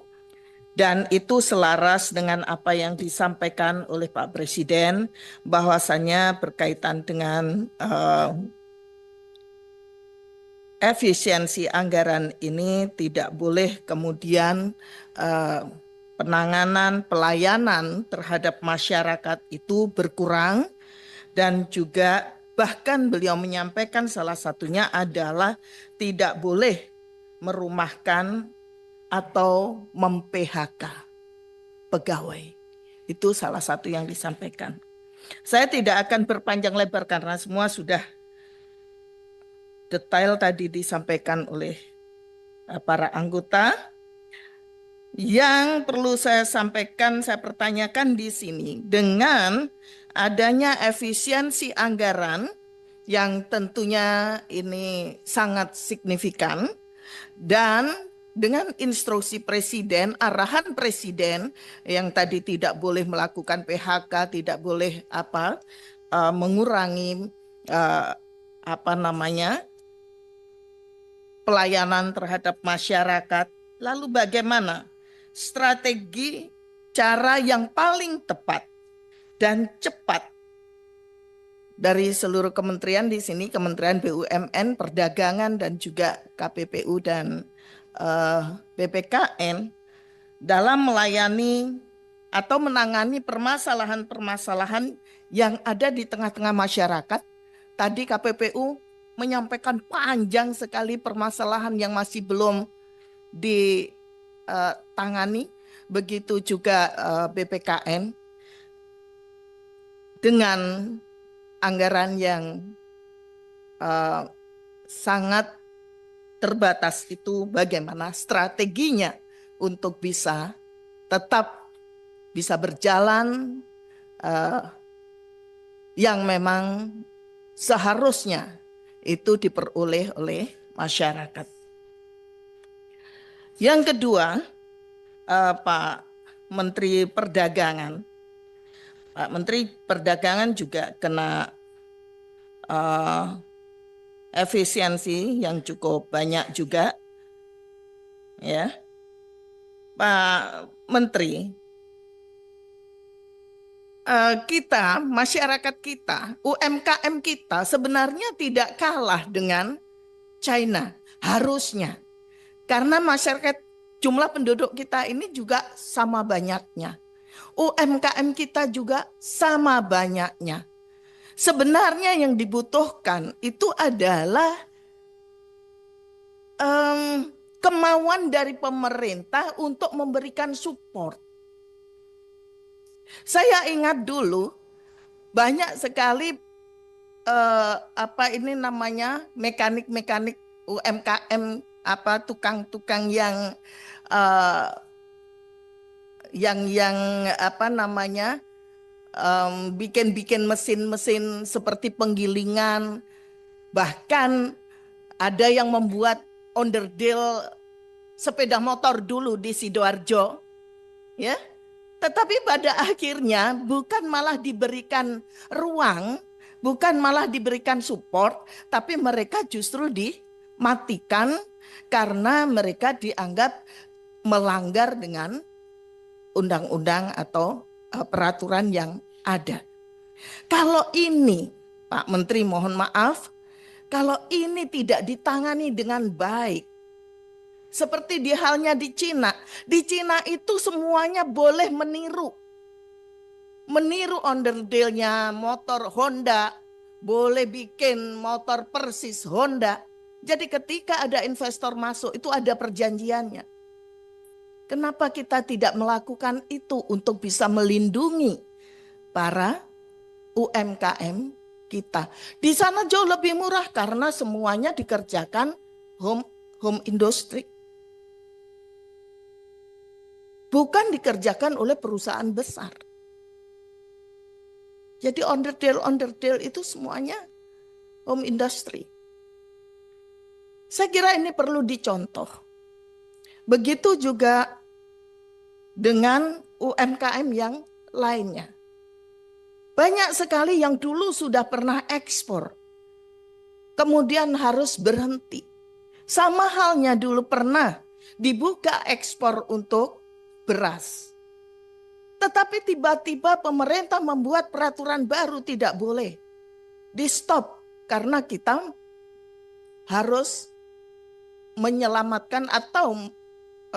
dan itu selaras dengan apa yang disampaikan oleh Pak Presiden, bahwasannya berkaitan dengan efisiensi anggaran ini tidak boleh kemudian penanganan pelayanan terhadap masyarakat itu berkurang, dan juga bahkan beliau menyampaikan salah satunya adalah tidak boleh merumahkan atau mem-PHK pegawai. Itu salah satu yang disampaikan. Saya tidak akan berpanjang lebar karena semua sudah detail tadi disampaikan oleh para anggota. Yang perlu saya sampaikan, saya pertanyakan di sini, dengan adanya efisiensi anggaran yang tentunya ini sangat signifikan, dan dengan instruksi Presiden, arahan Presiden yang tadi tidak boleh melakukan PHK, tidak boleh mengurangi pelayanan terhadap masyarakat. Lalu bagaimana strategi cara yang paling tepat dan cepat dari seluruh kementerian di sini, Kementerian BUMN, Perdagangan, dan juga KPPU dan BPKN dalam melayani atau menangani permasalahan-permasalahan yang ada di tengah-tengah masyarakat. Tadi KPPU menyampaikan panjang sekali permasalahan yang masih belum ditangani, begitu juga BPKN dengan anggaran yang sangat terbatas itu, bagaimana strateginya untuk bisa tetap bisa berjalan yang memang seharusnya itu diperoleh oleh masyarakat. Yang kedua, Pak Menteri Perdagangan. Pak Menteri Perdagangan juga kena efisiensi yang cukup banyak juga. Ya. Pak Menteri, kita, masyarakat kita, UMKM kita sebenarnya tidak kalah dengan China, harusnya. Karena masyarakat, jumlah penduduk kita ini juga sama banyaknya. UMKM kita juga sama banyaknya. Sebenarnya yang dibutuhkan itu adalah kemauan dari pemerintah untuk memberikan support. Saya ingat dulu banyak sekali mekanik-mekanik UMKM, tukang-tukang yang bikin mesin-mesin seperti penggilingan, bahkan ada yang membuat onderdil sepeda motor dulu di Sidoarjo, ya. Tetapi pada akhirnya bukan malah diberikan ruang, bukan malah diberikan support, tapi mereka justru dimatikan karena mereka dianggap melanggar dengan undang-undang atau peraturan yang ada. Kalau ini, Pak Menteri, mohon maaf, kalau ini tidak ditangani dengan baik, seperti halnya di Cina itu semuanya boleh meniru onderdilnya motor Honda, boleh bikin motor persis Honda. Jadi ketika ada investor masuk itu ada perjanjiannya. Kenapa kita tidak melakukan itu untuk bisa melindungi para UMKM kita? Di sana jauh lebih murah karena semuanya dikerjakan home industry. bukan dikerjakan oleh perusahaan besar. Jadi onderdil-onderdil itu semuanya home industry. Saya kira ini perlu dicontoh. Begitu juga dengan UMKM yang lainnya. Banyak sekali yang dulu sudah pernah ekspor, kemudian harus berhenti. Sama halnya dulu pernah dibuka ekspor untuk beras. Tetapi tiba-tiba pemerintah membuat peraturan baru tidak boleh. Di stop karena kita harus menyelamatkan atau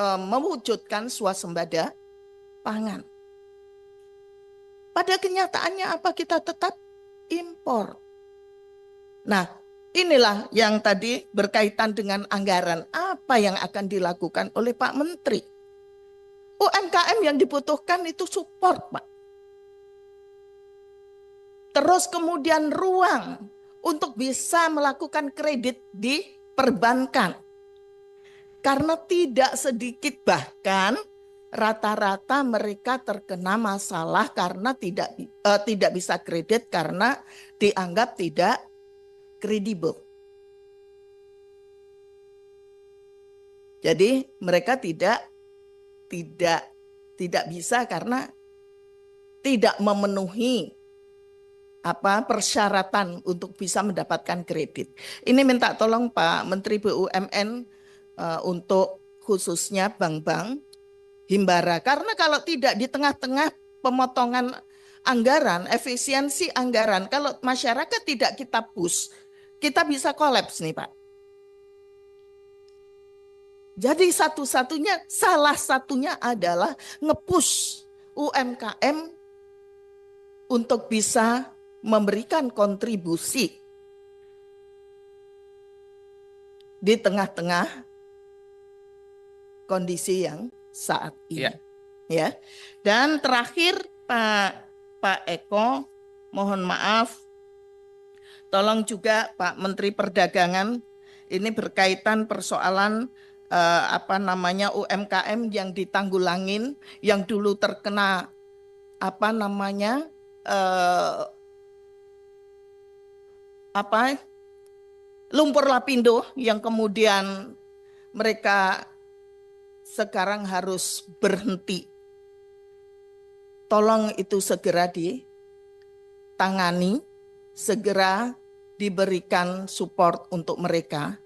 mewujudkan swasembada pangan. Pada kenyataannya apa, kita tetap impor. Nah, inilah yang tadi berkaitan dengan anggaran. Apa yang akan dilakukan oleh Pak Menteri? UMKM yang dibutuhkan itu support, Pak. Terus kemudian ruang untuk bisa melakukan kredit di perbankan. Karena tidak sedikit bahkan rata-rata mereka terkena masalah karena tidak bisa kredit karena dianggap tidak kredibel. Jadi mereka tidak bisa karena tidak memenuhi persyaratan untuk bisa mendapatkan kredit. Ini minta tolong Pak Menteri BUMN untuk khususnya bank-bank himbara. Karena kalau tidak di tengah-tengah pemotongan anggaran, efisiensi anggaran, kalau masyarakat tidak kita push, kita bisa kolaps nih Pak. Jadi salah satunya adalah nge-push UMKM untuk bisa memberikan kontribusi di tengah-tengah kondisi yang saat ini. Ya. Dan terakhir Pak Eko, mohon maaf, tolong juga Pak Menteri Perdagangan, ini berkaitan persoalan UMKM yang ditanggulangin, yang dulu terkena lumpur lapindo, yang kemudian mereka sekarang harus berhenti. Tolong itu segera ditangani, segera diberikan support untuk mereka.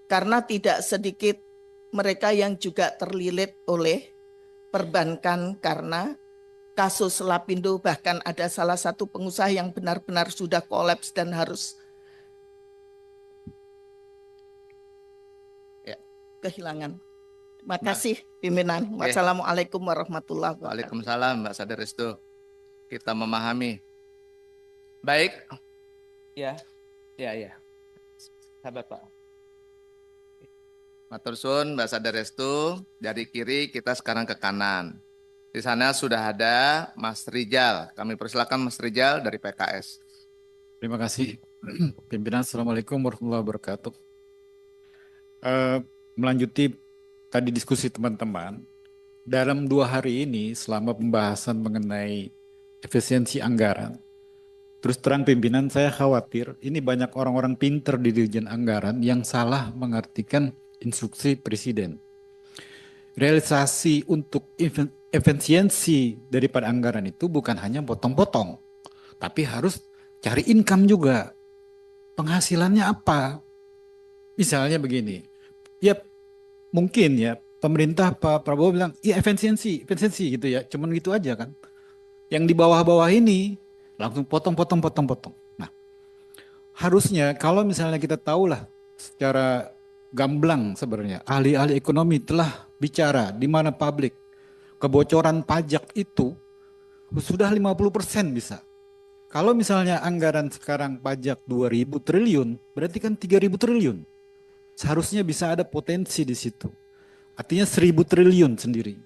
Karena tidak sedikit mereka yang juga terlilit oleh perbankan karena kasus lapindo, bahkan ada salah satu pengusaha yang benar-benar sudah kolaps dan harus kehilangan. Terima kasih pimpinan. Wassalamualaikum warahmatullahi wabarakatuh. Waalaikumsalam Mbak Sadar Restu. Kita memahami. Baik. Ya. Sahabat Pak. Matur suwun Mbak Sadar Restu, dari kiri kita sekarang ke kanan. Di sana sudah ada Mas Rijal. Kami persilakan Mas Rijal dari PKS. Terima kasih pimpinan. Assalamualaikum warahmatullahi wabarakatuh. Melanjuti tadi diskusi teman-teman, dalam 2 hari ini selama pembahasan mengenai efisiensi anggaran, terus terang pimpinan saya khawatir ini banyak orang-orang pinter di Dirjen Anggaran yang salah mengartikan instruksi Presiden. Realisasi untuk efisiensi daripada anggaran itu bukan hanya potong-potong, tapi harus cari income juga. Penghasilannya apa? Misalnya begini, ya mungkin ya pemerintah Pak Prabowo bilang, ya efisiensi gitu ya, cuman gitu aja kan. Yang di bawah-bawah ini langsung potong. Nah, harusnya kalau misalnya kita tahulah secara gamblang sebenarnya, ahli-ahli ekonomi telah bicara di mana publik kebocoran pajak itu sudah 50% bisa. Kalau misalnya anggaran sekarang pajak 2.000 triliun, berarti kan 3.000 triliun. Seharusnya bisa ada potensi di situ. Artinya 1.000 triliun sendiri.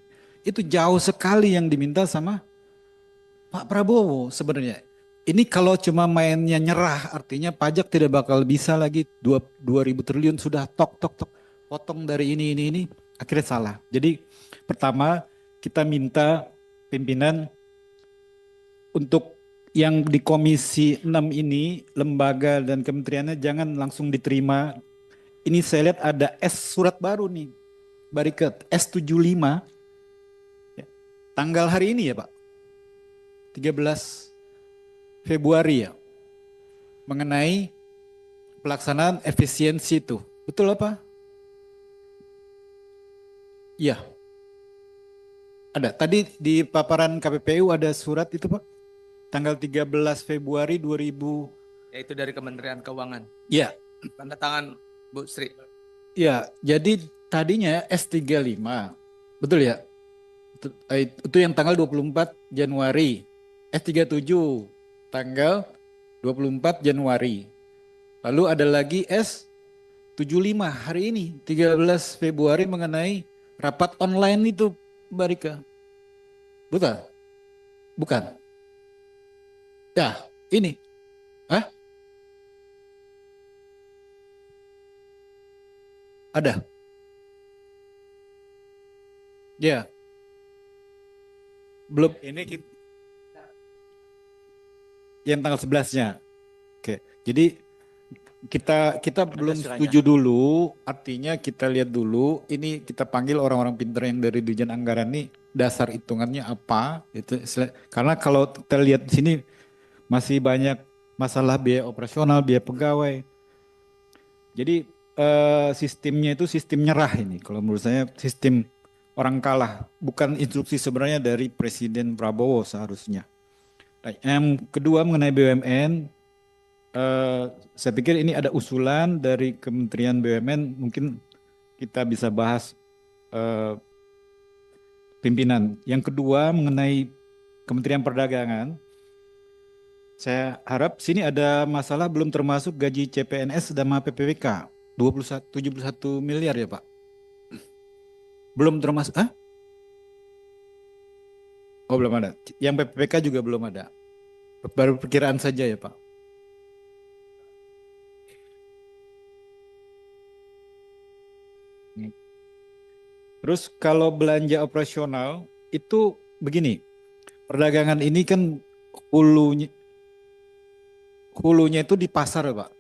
Itu jauh sekali yang diminta sama Pak Prabowo sebenarnya. Ini kalau cuma mainnya nyerah, artinya pajak tidak bakal bisa lagi 2.000 triliun sudah tok potong dari ini, akhirnya salah. Jadi pertama kita minta pimpinan untuk yang di Komisi 6 ini, lembaga dan kementeriannya jangan langsung diterima. Ini saya lihat ada surat baru nih, Bariket S75, ya, tanggal hari ini ya Pak, 13 Februari ya, mengenai pelaksanaan efisiensi itu. Betul apa? Iya. Ada. Tadi di paparan KPPU ada surat itu Pak. Tanggal 13 Februari 2000. Yaitu dari Kementerian Keuangan. Iya. Tanda tangan Bu Sri. Iya, jadi tadinya S35. Betul ya? Itu yang tanggal 24 Januari. S37 tanggal 24 Januari. Lalu ada lagi S75 hari ini 13 Februari mengenai rapat online itu, Mbak Rika. Betul? Bukan? Ya, ini. Hah? Ada? Ya. Belum. Ini yang tanggal 11-nya. Oke. Jadi kita belum setuju dulu, artinya kita lihat dulu, ini kita panggil orang-orang pintar yang dari Dirjen Anggaran ini, dasar hitungannya apa, itu karena kalau kita lihat di sini masih banyak masalah biaya operasional, biaya pegawai. Jadi sistemnya itu sistem nyerah ini, kalau menurut saya sistem orang kalah, bukan instruksi sebenarnya dari Presiden Prabowo seharusnya. Nah, yang kedua mengenai BUMN, saya pikir ini ada usulan dari Kementerian BUMN, mungkin kita bisa bahas pimpinan. Yang kedua mengenai Kementerian Perdagangan, saya harap sini ada masalah belum termasuk gaji CPNS dan PPWK 71 miliar ya Pak. Belum termasuk, Oh belum ada. Yang PPWK juga belum ada. Baru perkiraan saja ya Pak. Terus kalau belanja operasional itu begini, perdagangan ini kan hulunya itu di pasar Pak,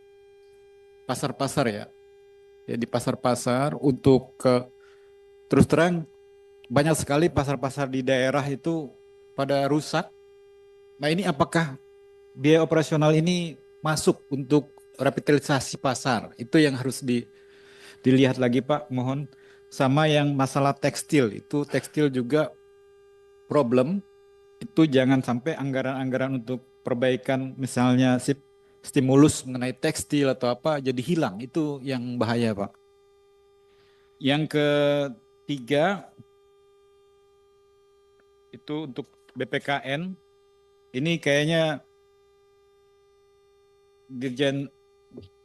pasar-pasar ya, di pasar-pasar untuk terus terang banyak sekali pasar-pasar di daerah itu pada rusak. Nah ini apakah biaya operasional ini masuk untuk revitalisasi pasar? Itu yang harus dilihat lagi Pak, mohon. Sama yang masalah tekstil, itu tekstil juga problem, itu jangan sampai anggaran-anggaran untuk perbaikan misalnya stimulus mengenai tekstil atau apa jadi hilang, itu yang bahaya Pak. Yang ketiga, itu untuk BPKN, ini kayaknya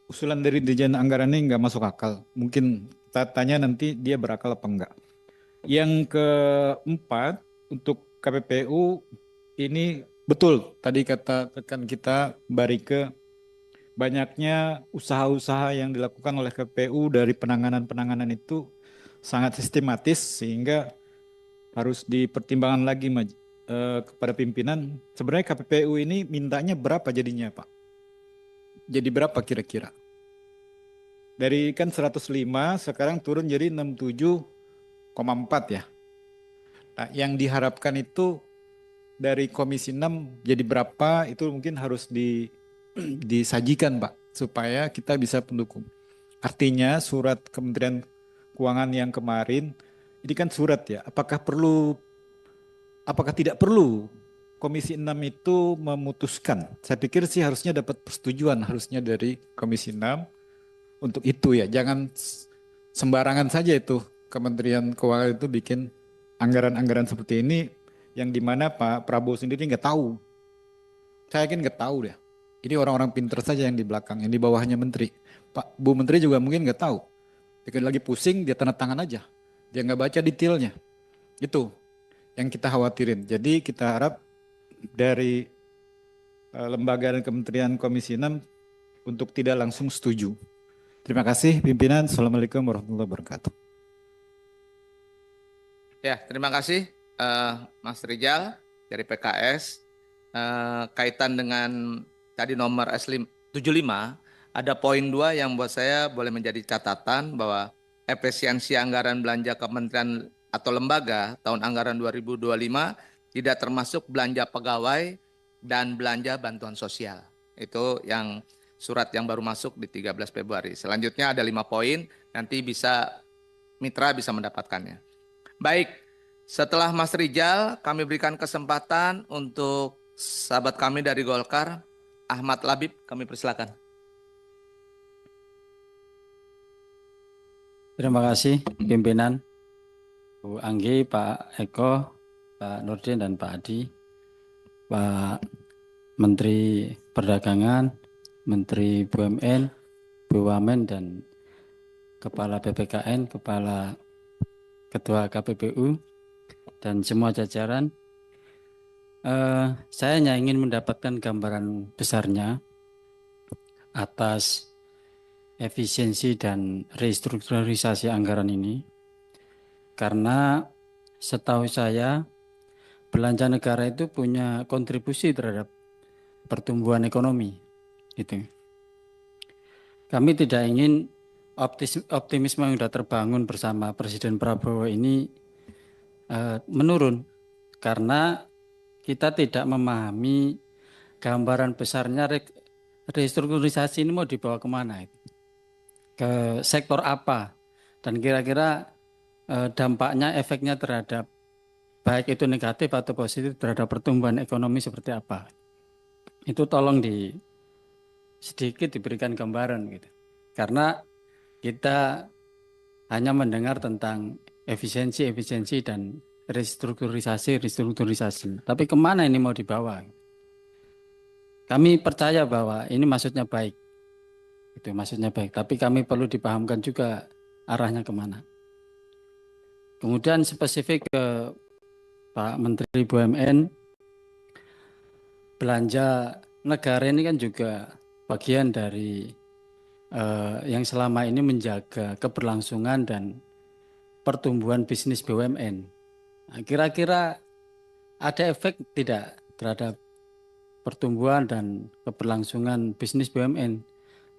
usulan dari Dirjen Anggaran ini nggak masuk akal, mungkin kita tanya nanti dia berakal apa enggak. Yang keempat untuk KPPU ini betul tadi kata rekan kita Barike, banyaknya usaha-usaha yang dilakukan oleh KPPU dari penanganan itu sangat sistematis sehingga harus dipertimbangkan lagi kepada pimpinan. Sebenarnya KPPU ini mintanya berapa jadinya Pak? Jadi berapa kira-kira? Dari kan 105 sekarang turun jadi 67,4 ya. Nah, yang diharapkan itu dari Komisi 6 jadi berapa itu mungkin harus disajikan Pak supaya kita bisa pendukung. Artinya surat Kementerian Keuangan yang kemarin ini kan surat ya. Apakah tidak perlu Komisi 6 itu memutuskan? Saya pikir sih harusnya dapat persetujuan harusnya dari Komisi 6 untuk itu ya, jangan sembarangan saja itu Kementerian Keuangan itu bikin anggaran-anggaran seperti ini yang dimana Pak Prabowo sendiri nggak tahu. Saya yakin nggak tahu deh. Ini orang-orang pinter saja yang di belakang, yang di bawahnya Menteri. Pak Bu Menteri juga mungkin nggak tahu. Dia lagi pusing, dia tanda tangan aja. Dia nggak baca detailnya. Itu yang kita khawatirin. Jadi kita harap dari lembaga dan Kementerian Komisi 6 untuk tidak langsung setuju. Terima kasih pimpinan. Assalamualaikum warahmatullahi wabarakatuh. Ya, terima kasih Mas Rijal dari PKS, kaitan dengan tadi nomor S75, ada poin 2 yang buat saya boleh menjadi catatan bahwa efisiensi anggaran belanja kementerian atau lembaga tahun anggaran 2025 tidak termasuk belanja pegawai dan belanja bantuan sosial. Itu yang surat yang baru masuk di 13 Februari. Selanjutnya ada 5 poin, nanti mitra bisa mendapatkannya. Baik, setelah Mas Rijal, kami berikan kesempatan untuk sahabat kami dari Golkar, Ahmad Labib, kami persilakan. Terima kasih pimpinan, Bu Anggi, Pak Eko, Pak Nurdin dan Pak Adi, Pak Menteri Perdagangan, Menteri BUMN, BUMN dan Kepala BPKN, Kepala Ketua KPPU dan semua jajaran. Saya hanya ingin mendapatkan gambaran besarnya atas efisiensi dan restrukturisasi anggaran ini, karena setahu saya belanja negara itu punya kontribusi terhadap pertumbuhan ekonomi. Gitu. Kami tidak ingin optimisme yang sudah terbangun bersama Presiden Prabowo ini menurun, karena kita tidak memahami gambaran besarnya restrukturisasi ini mau dibawa kemana, ke sektor apa, dan kira-kira dampaknya, efeknya terhadap baik itu negatif atau positif terhadap pertumbuhan ekonomi seperti apa. Itu tolong sedikit diberikan gambaran gitu. Karena kita hanya mendengar tentang efisiensi dan restrukturisasi. Tapi kemana ini mau dibawa? Kami percaya bahwa ini maksudnya baik. Itu maksudnya baik. Tapi kami perlu dipahamkan juga arahnya kemana. Kemudian spesifik ke Pak Menteri BUMN, belanja negara ini kan juga bagian dari yang selama ini menjaga keberlangsungan dan pertumbuhan bisnis BUMN. Nah, kira-kira ada efek tidak terhadap pertumbuhan dan keberlangsungan bisnis BUMN,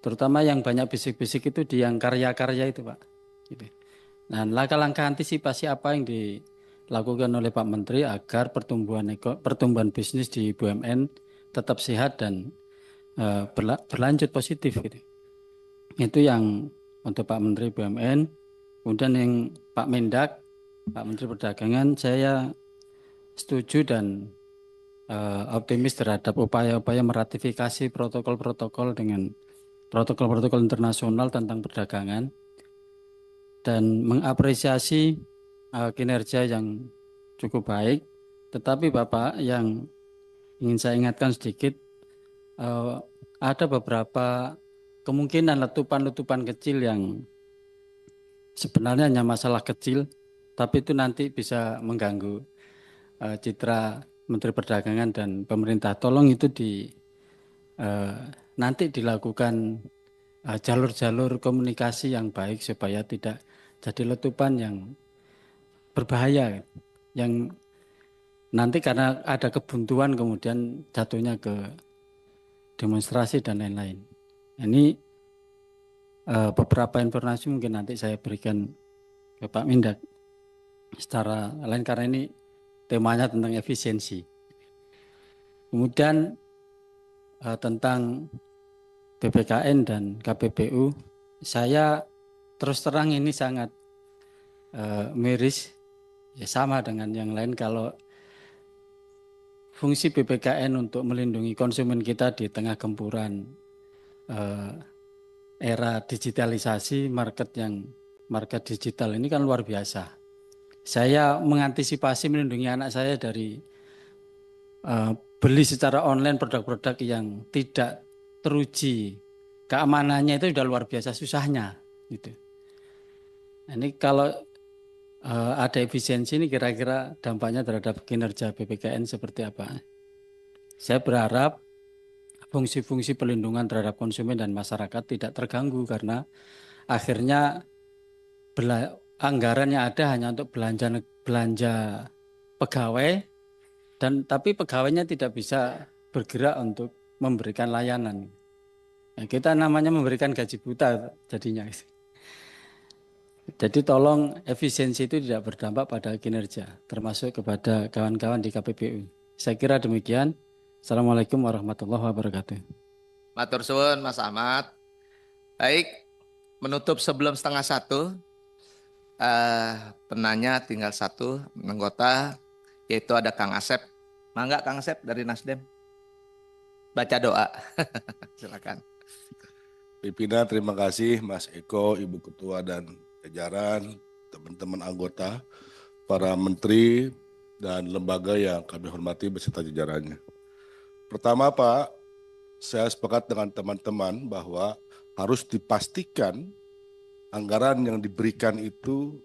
terutama yang banyak bisik-bisik itu di yang karya-karya itu, Pak. Gitu. Nah, langkah-langkah antisipasi apa yang dilakukan oleh Pak Menteri agar pertumbuhan bisnis di BUMN tetap sehat dan berlanjut positif gitu. Itu yang untuk Pak Menteri BUMN. Kemudian yang Pak Mendak, Pak Menteri Perdagangan, saya setuju dan optimis terhadap upaya-upaya meratifikasi protokol-protokol dengan protokol-protokol internasional tentang perdagangan dan mengapresiasi kinerja yang cukup baik. Tetapi Bapak, yang ingin saya ingatkan sedikit, ada beberapa kemungkinan letupan-letupan kecil yang sebenarnya hanya masalah kecil, tapi itu nanti bisa mengganggu citra Menteri Perdagangan dan pemerintah. Tolong itu nanti dilakukan jalur-jalur komunikasi yang baik supaya tidak jadi letupan yang berbahaya, yang nanti karena ada kebuntuan kemudian jatuhnya ke demonstrasi dan lain-lain. Ini beberapa informasi mungkin nanti saya berikan ke Pak Mendak secara lain karena ini temanya tentang efisiensi. Kemudian tentang BPKN dan KPPU, saya terus terang ini sangat miris, ya sama dengan yang lain kalau fungsi BPKN untuk melindungi konsumen kita di tengah gempuran era digitalisasi, market digital ini kan luar biasa. Saya mengantisipasi melindungi anak saya dari beli secara online produk-produk yang tidak teruji keamanannya, itu sudah luar biasa susahnya gitu. Ini kalau ada efisiensi ini kira-kira dampaknya terhadap kinerja BPKN seperti apa? Saya berharap fungsi-fungsi pelindungan terhadap konsumen dan masyarakat tidak terganggu karena akhirnya anggaran yang ada hanya untuk belanja pegawai dan tapi pegawainya tidak bisa bergerak untuk memberikan layanan. Ya, kita namanya memberikan gaji buta jadinya. Jadi tolong efisiensi itu tidak berdampak pada kinerja, termasuk kepada kawan-kawan di KPPU. Saya kira demikian. Assalamualaikum warahmatullahi wabarakatuh. Matur suwun Mas Ahmad. Baik, menutup sebelum 12:30, penanya tinggal satu anggota, yaitu ada Kang Asep. Mangga Kang Asep dari Nasdem. Baca doa. Silakan. Pimpinan, terima kasih Mas Eko, Ibu Ketua dan jajaran, teman-teman anggota, para menteri dan lembaga yang kami hormati beserta jajarannya. Pertama Pak, saya sepakat dengan teman-teman bahwa harus dipastikan anggaran yang diberikan itu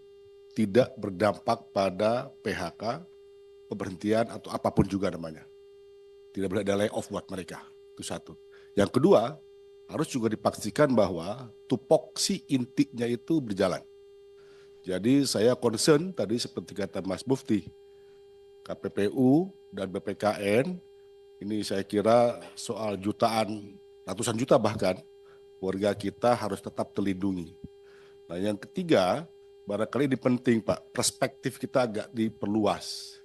tidak berdampak pada PHK, pemberhentian atau apapun juga namanya. Tidak boleh ada layoff buat mereka, itu satu. Yang kedua, harus juga dipastikan bahwa tupoksi intinya itu berjalan. Jadi saya concern tadi seperti kata Mas Mufti, KPPU dan BPKN, ini saya kira soal jutaan, ratusan juta bahkan, warga kita harus tetap terlindungi. Nah yang ketiga, barangkali ini penting Pak, perspektif kita agak diperluas.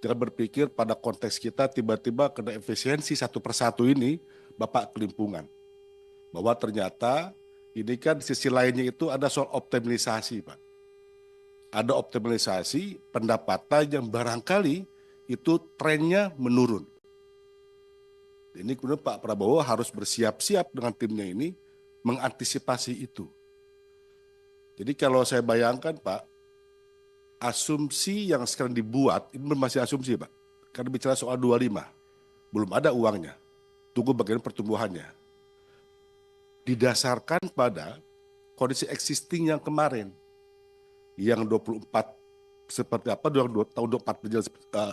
Jangan berpikir pada konteks kita tiba-tiba kena efisiensi satu persatu ini, Bapak kelimpungan. Bahwa ternyata ini kan sisi lainnya itu ada soal optimalisasi Pak. Ada optimalisasi pendapatan yang barangkali itu trennya menurun. Ini kemudian Pak Prabowo harus bersiap-siap dengan timnya ini mengantisipasi itu. Jadi kalau saya bayangkan Pak, asumsi yang sekarang dibuat, ini masih asumsi Pak, karena bicara soal 25, belum ada uangnya, tunggu bagian pertumbuhannya. Didasarkan pada kondisi existing yang kemarin, yang 24 seperti apa, tahun 24 berjalan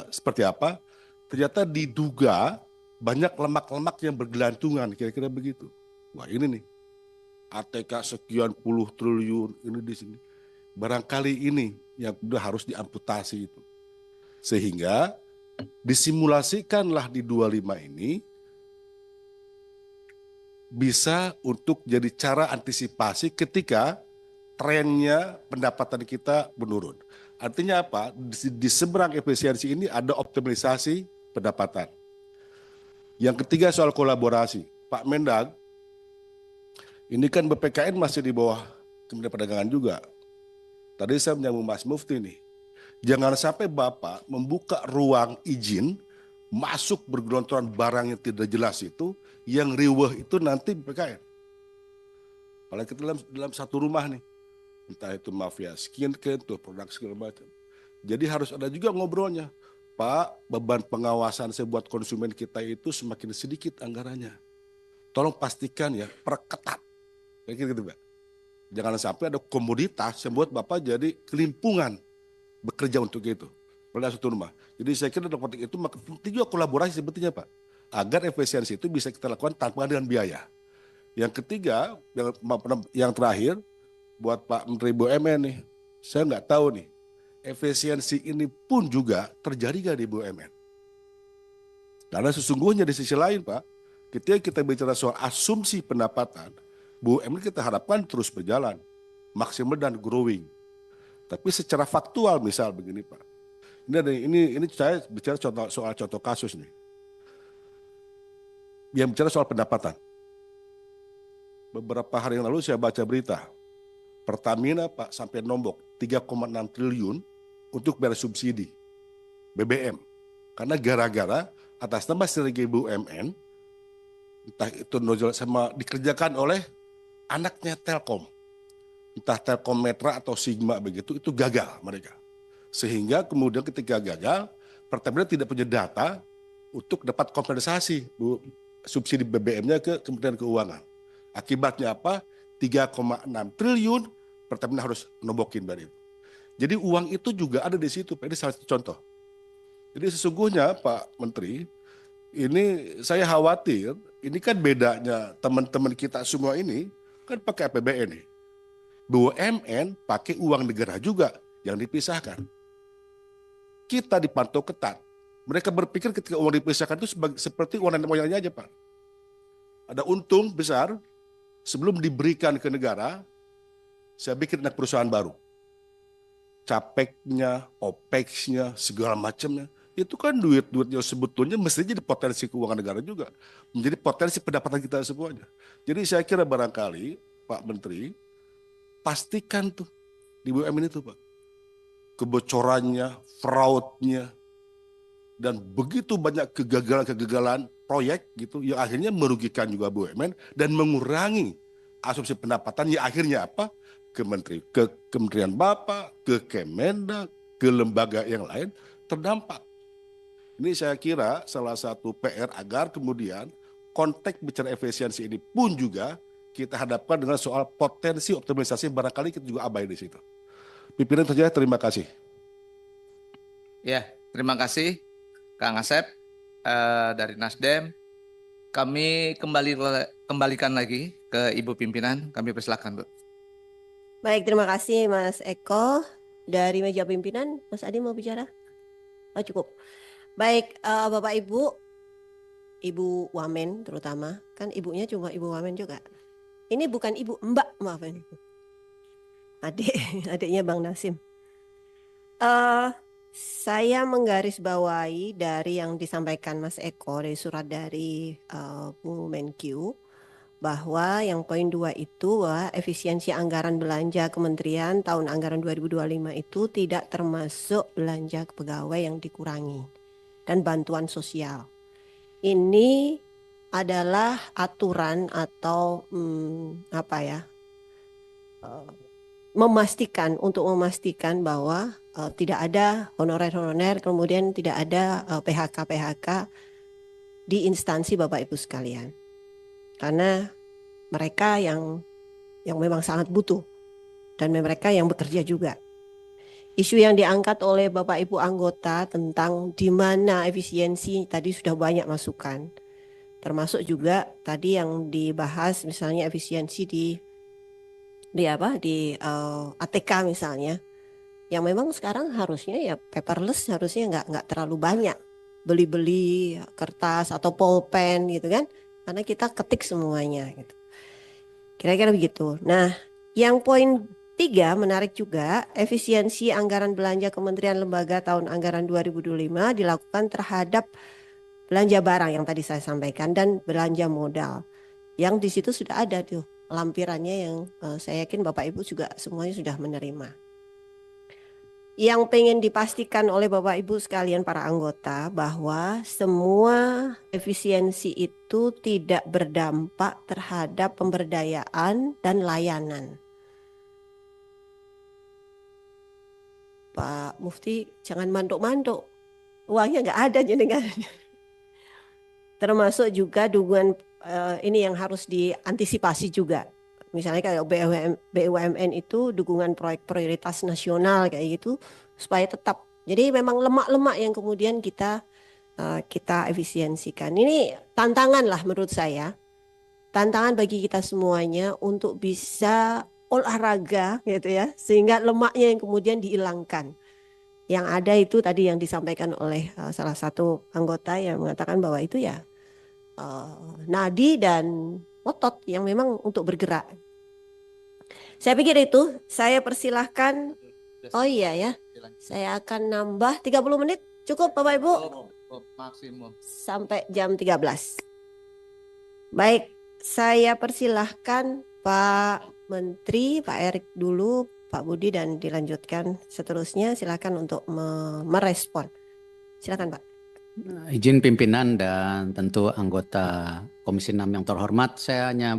seperti apa, ternyata diduga banyak lemak-lemak yang bergelantungan, kira-kira begitu. Wah ini nih, ATK sekian puluh triliun ini di sini. Barangkali ini yang udah harus diamputasi itu. Sehingga disimulasikanlah di 25 ini bisa untuk jadi cara antisipasi ketika trennya pendapatan kita menurun. Artinya apa? Di seberang efisiensi ini ada optimalisasi pendapatan. Yang ketiga soal kolaborasi. Pak Mendag, ini kan BPKN masih di bawah Kementerian Perdagangan juga. Tadi saya menyambung Mas Mufti nih. Jangan sampai Bapak membuka ruang izin masuk bergelontoran barang yang tidak jelas itu, yang riweh itu nanti BPKN. Apalagi kita dalam satu rumah nih, entah itu mafia skincare, itu produk segala macam. Jadi harus ada juga ngobrolnya. Pak, beban pengawasan saya buat konsumen kita itu semakin sedikit anggarannya. Tolong pastikan ya, perketat. Kayak gitu Pak. Jangan sampai ada komoditas yang buat Bapak jadi kelimpungan bekerja untuk itu. Pada satu rumah. Jadi saya kira dalam konteks itu penting juga kolaborasi sebetulnya Pak. Agar efisiensi itu bisa kita lakukan tanpa dengan biaya. Yang ketiga, yang terakhir, buat Pak Menteri BUMN nih, saya nggak tahu nih, efisiensi ini pun juga terjadi nggak di BUMN? Karena sesungguhnya di sisi lain Pak, ketika kita bicara soal asumsi pendapatan, BUMN kita harapkan terus berjalan, maksimal dan growing. Tapi secara faktual misal begini Pak, ini saya bicara soal contoh kasus nih, yang bicara soal pendapatan. Beberapa hari yang lalu saya baca berita, Pertamina Pak sampai nombok 3,6 triliun untuk bayar subsidi BBM. Karena gara-gara atas nama strategi BUMN, entah itu nojol sama dikerjakan oleh anaknya Telkom. Entah Telkom Metra atau Sigma begitu, itu gagal mereka. Sehingga kemudian ketika gagal, Pertamina tidak punya data untuk dapat kompensasi subsidi BBM-nya ke Kementerian Keuangan. Akibatnya apa? 3,6 triliun Pertamina harus nombokin dari itu. Jadi uang itu juga ada di situ. Ini salah satu contoh. Jadi sesungguhnya Pak Menteri, ini saya khawatir, ini kan bedanya teman-teman kita semua ini kan pakai APBN nih. BUMN pakai uang negara juga yang dipisahkan. kita dipantau ketat. Mereka berpikir ketika uang dipisahkan itu seperti uang nenek moyangnya aja, Pak. Ada untung besar, sebelum diberikan ke negara, saya bikin anak perusahaan baru. Capeknya, OPEX-nya, segala macamnya. Itu kan duit-duitnya sebetulnya mesti jadi potensi keuangan negara juga. Menjadi potensi pendapatan kita semuanya. Jadi saya kira barangkali, Pak Menteri, pastikan tuh di BUMN itu, Pak. Kebocorannya, fraudnya, dan begitu banyak kegagalan-kegagalan proyek gitu yang akhirnya merugikan juga BUMN dan mengurangi asumsi pendapatan yang akhirnya apa? Ke kementerian Bapak, ke Kemendak, ke lembaga yang lain terdampak. Ini saya kira salah satu PR agar kemudian konteks bicara efisiensi ini pun juga kita hadapkan dengan soal potensi optimalisasi barangkali kita juga abai di situ. Pimpinan saja, terima kasih. Ya, terima kasih Kang Asep dari Nasdem. Kami kembalikan lagi ke Ibu Pimpinan. Kami persilakan, Bu. Baik, terima kasih Mas Eko. Dari meja pimpinan, Mas Adi mau bicara? Oh, cukup. Baik, Bapak Ibu, Ibu Wamen terutama, kan ibunya cuma Ibu Wamen juga. Ini bukan Ibu, Mbak, maafin. Adiknya Bang Nasim. Saya menggarisbawahi dari yang disampaikan Mas Eko dari surat dari Bu Menkyu, bahwa yang poin 2 itu bahwa efisiensi anggaran belanja kementerian tahun anggaran 2025 itu tidak termasuk belanja pegawai yang dikurangi dan bantuan sosial. Ini adalah aturan atau memastikan bahwa tidak ada honorer-honorer, kemudian tidak ada PHK di instansi Bapak Ibu sekalian. Karena mereka yang memang sangat butuh dan mereka yang bekerja juga. Isu yang diangkat oleh Bapak Ibu anggota tentang di mana efisiensi tadi sudah banyak masukan. Termasuk juga tadi yang dibahas misalnya efisiensi di ATK misalnya, yang memang sekarang harusnya ya paperless, harusnya nggak terlalu banyak beli kertas atau pulpen gitu kan, karena kita ketik semuanya gitu. Kira-kira begitu. Nah, yang poin 3 menarik juga, efisiensi anggaran belanja kementerian lembaga tahun anggaran 2025 dilakukan terhadap belanja barang yang tadi saya sampaikan dan belanja modal. Yang di situ sudah ada tuh lampirannya yang saya yakin Bapak Ibu juga semuanya sudah menerima. Yang pengen dipastikan oleh Bapak Ibu sekalian para anggota bahwa semua efisiensi itu tidak berdampak terhadap pemberdayaan dan layanan. Pak Mufti jangan manduk-manduk, uangnya nggak ada jenengan. Termasuk juga dukungan ini yang harus diantisipasi juga. Misalnya kayak BUMN itu dukungan proyek prioritas nasional kayak gitu supaya tetap. Jadi memang lemak-lemak yang kemudian kita efisiensikan. Ini tantangan lah menurut saya. Tantangan bagi kita semuanya untuk bisa olahraga gitu ya, sehingga lemaknya yang kemudian dihilangkan. Yang ada itu tadi yang disampaikan oleh salah satu anggota yang mengatakan bahwa itu ya nadi dan otot yang memang untuk bergerak. Saya pikir itu, saya persilahkan. Oh iya ya, saya akan nambah 30 menit. Cukup Bapak Ibu? Maksimum. Sampai jam 13. Baik, saya persilahkan Pak Menteri, Pak Erik dulu, Pak Budi, dan dilanjutkan seterusnya. Silakan untuk merespon. Silakan Pak. Izin pimpinan dan tentu anggota Komisi 6 yang terhormat, saya hanya